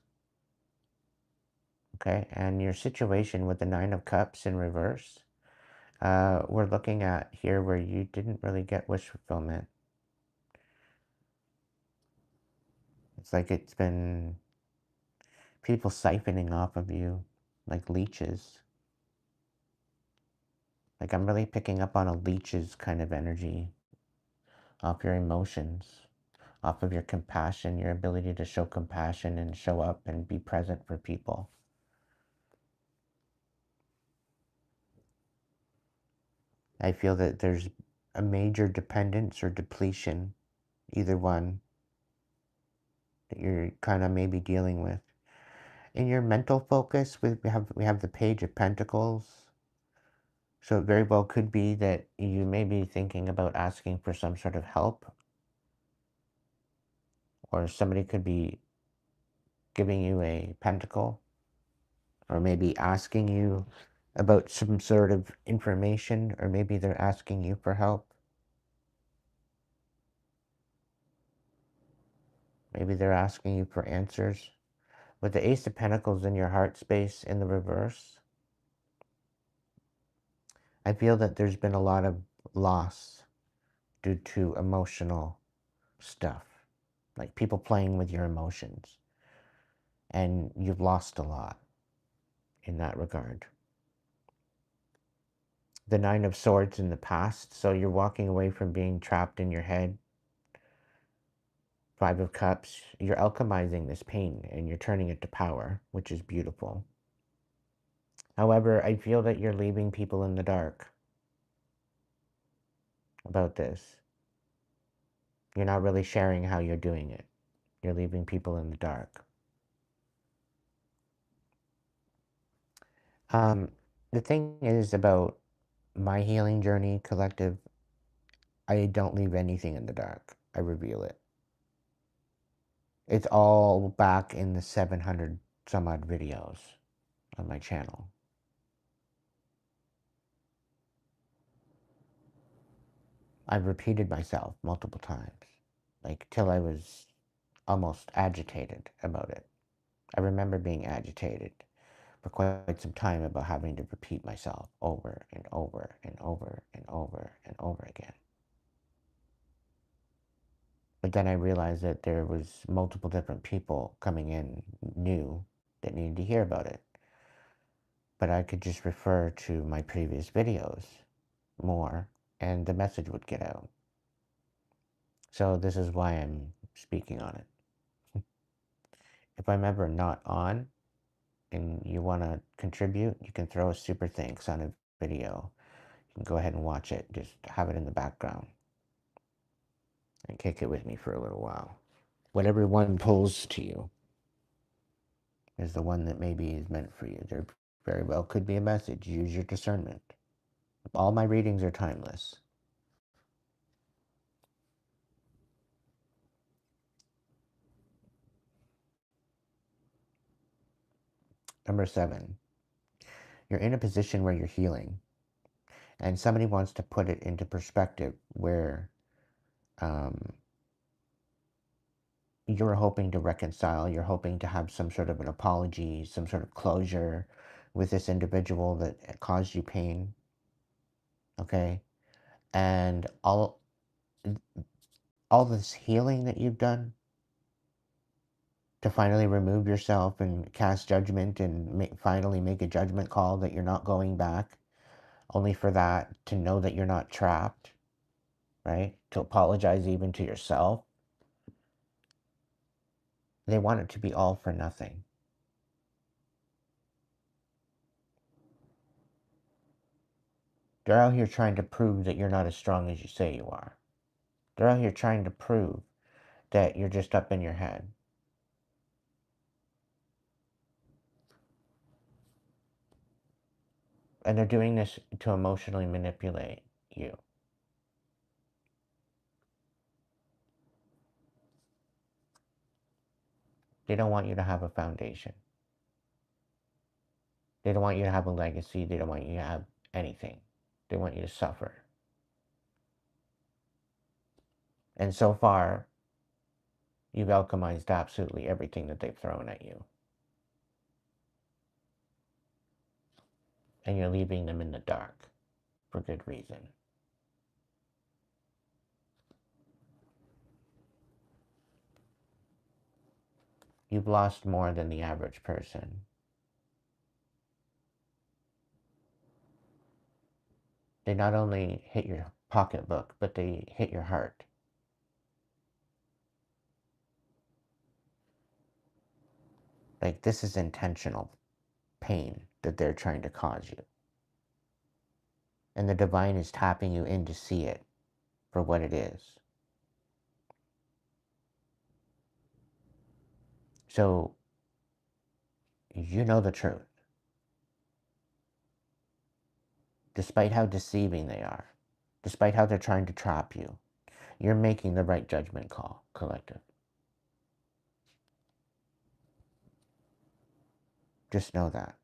Okay, and your situation with the Nine of Cups in reverse, we're looking at here where you didn't really get wish fulfillment. It's like it's been people siphoning off of you like leeches. Like I'm really picking up on a leech's kind of energy off your emotions, off of your compassion, your ability to show compassion and show up and be present for people. I feel that there's a major dependence or depletion, either one, that you're kind of maybe dealing with. In your mental focus, we have the Page of Pentacles. So it very well could be that you may be thinking about asking for some sort of help, or somebody could be giving you a pentacle, or maybe asking you about some sort of information, or maybe they're asking you for help. Maybe they're asking you for answers. With the Ace of Pentacles in your heart space in the reverse, I feel that there's been a lot of loss due to emotional stuff, like people playing with your emotions, and you've lost a lot in that regard. The Nine of Swords in the past, so you're walking away from being trapped in your head. Five of Cups, you're alchemizing this pain and you're turning it to power, which is beautiful. However, I feel that you're leaving people in the dark about this. You're not really sharing how you're doing it. You're leaving people in the dark. Um, the thing is about my healing journey collective, I don't leave anything in the dark. I reveal it. It's all back in the 700 some odd videos on my channel. I've repeated myself multiple times, like till I was almost agitated about it. I remember being agitated for quite some time about having to repeat myself over and over and over and over and over again. But then I realized that there was multiple different people coming in new that needed to hear about it. But I could just refer to my previous videos more and the message would get out. So this is why I'm speaking on it. If I'm ever not on and you want to contribute, you can throw a super thanks on a video. You can go ahead and watch it. Just have it in the background and kick it with me for a little while. Whatever one pulls to you is the one that maybe is meant for you. There very well could be a message. Use your discernment. All my readings are timeless. Number 7, you're in a position where you're healing, and somebody wants to put it into perspective where um, you're hoping to reconcile, you're hoping to have some sort of an apology, some sort of closure with this individual that caused you pain. Okay? And all this healing that you've done to finally remove yourself and cast judgment and finally make a judgment call that you're not going back, only for that to know that you're not trapped, right? To apologize even to yourself. They want it to be all for nothing. They're out here trying to prove that you're not as strong as you say you are. They're out here trying to prove that you're just up in your head. And they're doing this to emotionally manipulate you. They don't want you to have a foundation. They don't want you to have a legacy. They don't want you to have anything. They want you to suffer. And so far, you've alchemized absolutely everything that they've thrown at you. And you're leaving them in the dark for good reason. You've lost more than the average person. They not only hit your pocketbook, but they hit your heart. Like, this is intentional pain that they're trying to cause you. And the divine is tapping you in to see it. for what it is. So, you know the truth, despite how deceiving they are, despite how they're trying to trap you. You're making the right judgment call, collective. Just know that.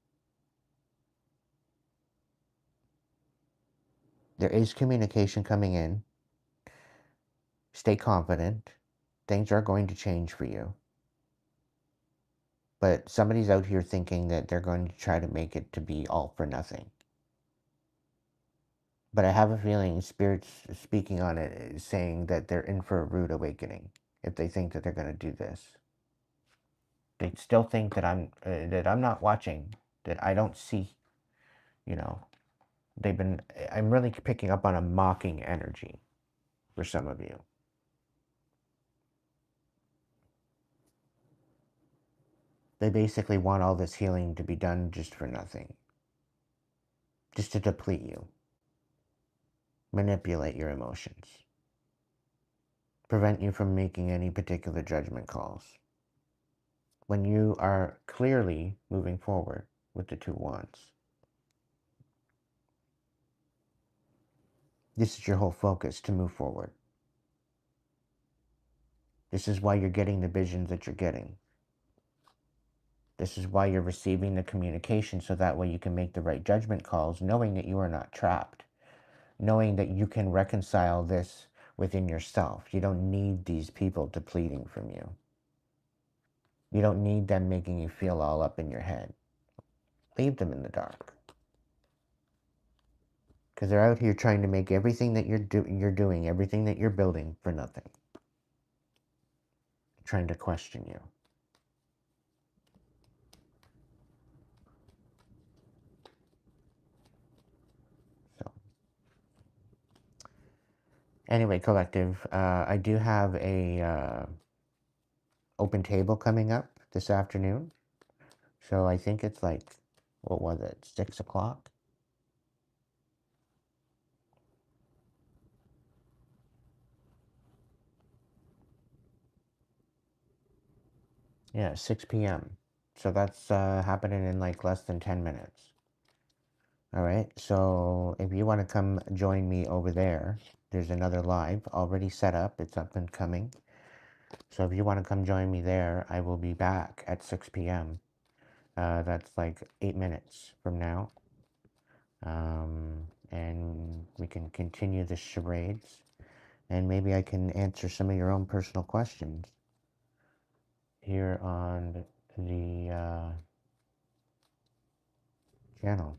There is communication coming in. Stay confident. Things are going to change for you. But somebody's out here thinking that they're going to try to make it to be all for nothing. But I have a feeling Spirit's speaking on it is saying that they're in for a rude awakening if they think that they're going to do this. They still think that I'm not watching, that I don't see, you know. I'm really picking up on a mocking energy for some of you. They basically want all this healing to be done just for nothing. Just to deplete you. Manipulate your emotions. Prevent you from making any particular judgment calls. When you are clearly moving forward with the 2 wands. This is your whole focus, to move forward. This is why you're getting the visions that you're getting. This is why you're receiving the communication, so that way you can make the right judgment calls, knowing that you are not trapped. Knowing that you can reconcile this within yourself. You don't need these people depleting from you. You don't need them making you feel all up in your head. Leave them in the dark. Because they're out here trying to make everything that you're doing, everything that you're building, for nothing. Trying to question you. So, anyway, collective, I do have a open table coming up this afternoon. So I think it's like, what was it, 6 o'clock? Yeah, 6 p.m. So that's happening in like less than 10 minutes. All right, so if you want to come join me over there, there's another live already set up. It's up and coming. So if you want to come join me there, I will be back at 6 p.m. That's like 8 minutes from now. And we can continue the charades. And maybe I can answer some of your own personal questions here on the channel.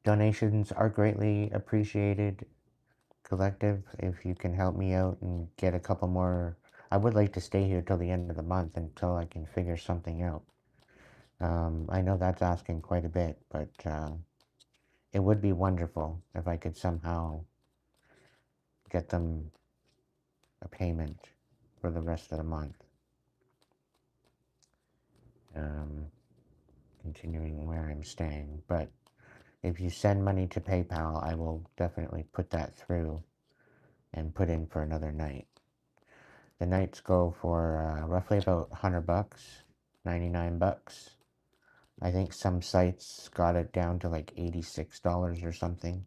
Donations are greatly appreciated, collective. If you can help me out and get a couple more, I would like to stay here till the end of the month until I can figure something out. I know that's asking quite a bit, but it would be wonderful if I could somehow get them a payment for the rest of the month. Continuing where I'm staying, but if you send money to PayPal, I will definitely put that through and put in for another night. The nights go for roughly about $100, 99 bucks. I think some sites got it down to like $86 or something,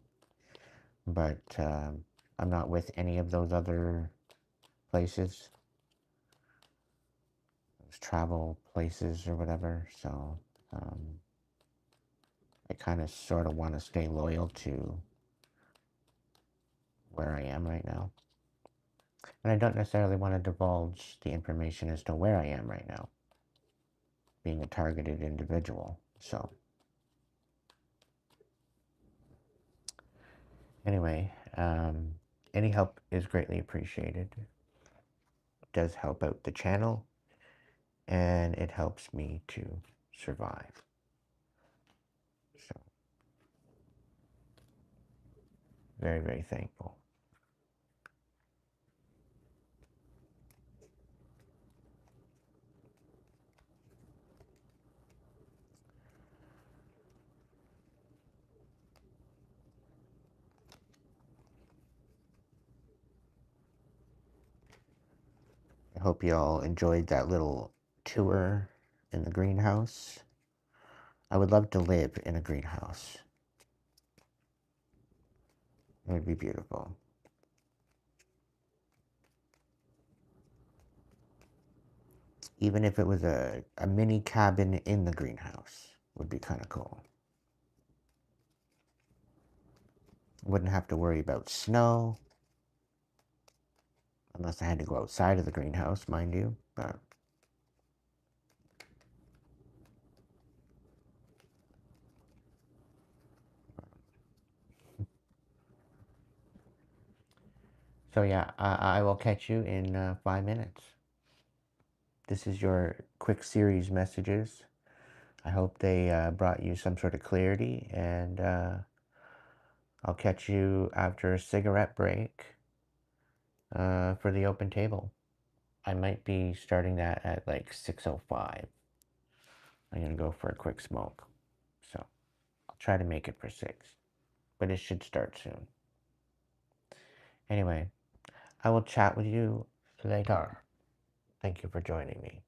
but I'm not with any of those other places, those travel places or whatever, so I kind of sort of want to stay loyal to where I am right now. And I don't necessarily want to divulge the information as to where I am right now, being a targeted individual. So, anyway, any help is greatly appreciated. It does help out the channel, and it helps me to survive. So, very, very thankful. I hope you all enjoyed that little tour in the greenhouse. I would love to live in a greenhouse. It would be beautiful. Even if it was a mini cabin in the greenhouse, would be kind of cool. Wouldn't have to worry about snow, unless I had to go outside of the greenhouse, mind you. But so yeah, I will catch you in 5 minutes. This is your quick series messages. I hope they brought you some sort of clarity, and I'll catch you after a cigarette break for the open table. I might be starting that at like 6:05. I'm gonna go for a quick smoke, so I'll try to make it for 6, but it should start soon. Anyway, I will chat with you later. Thank you for joining me.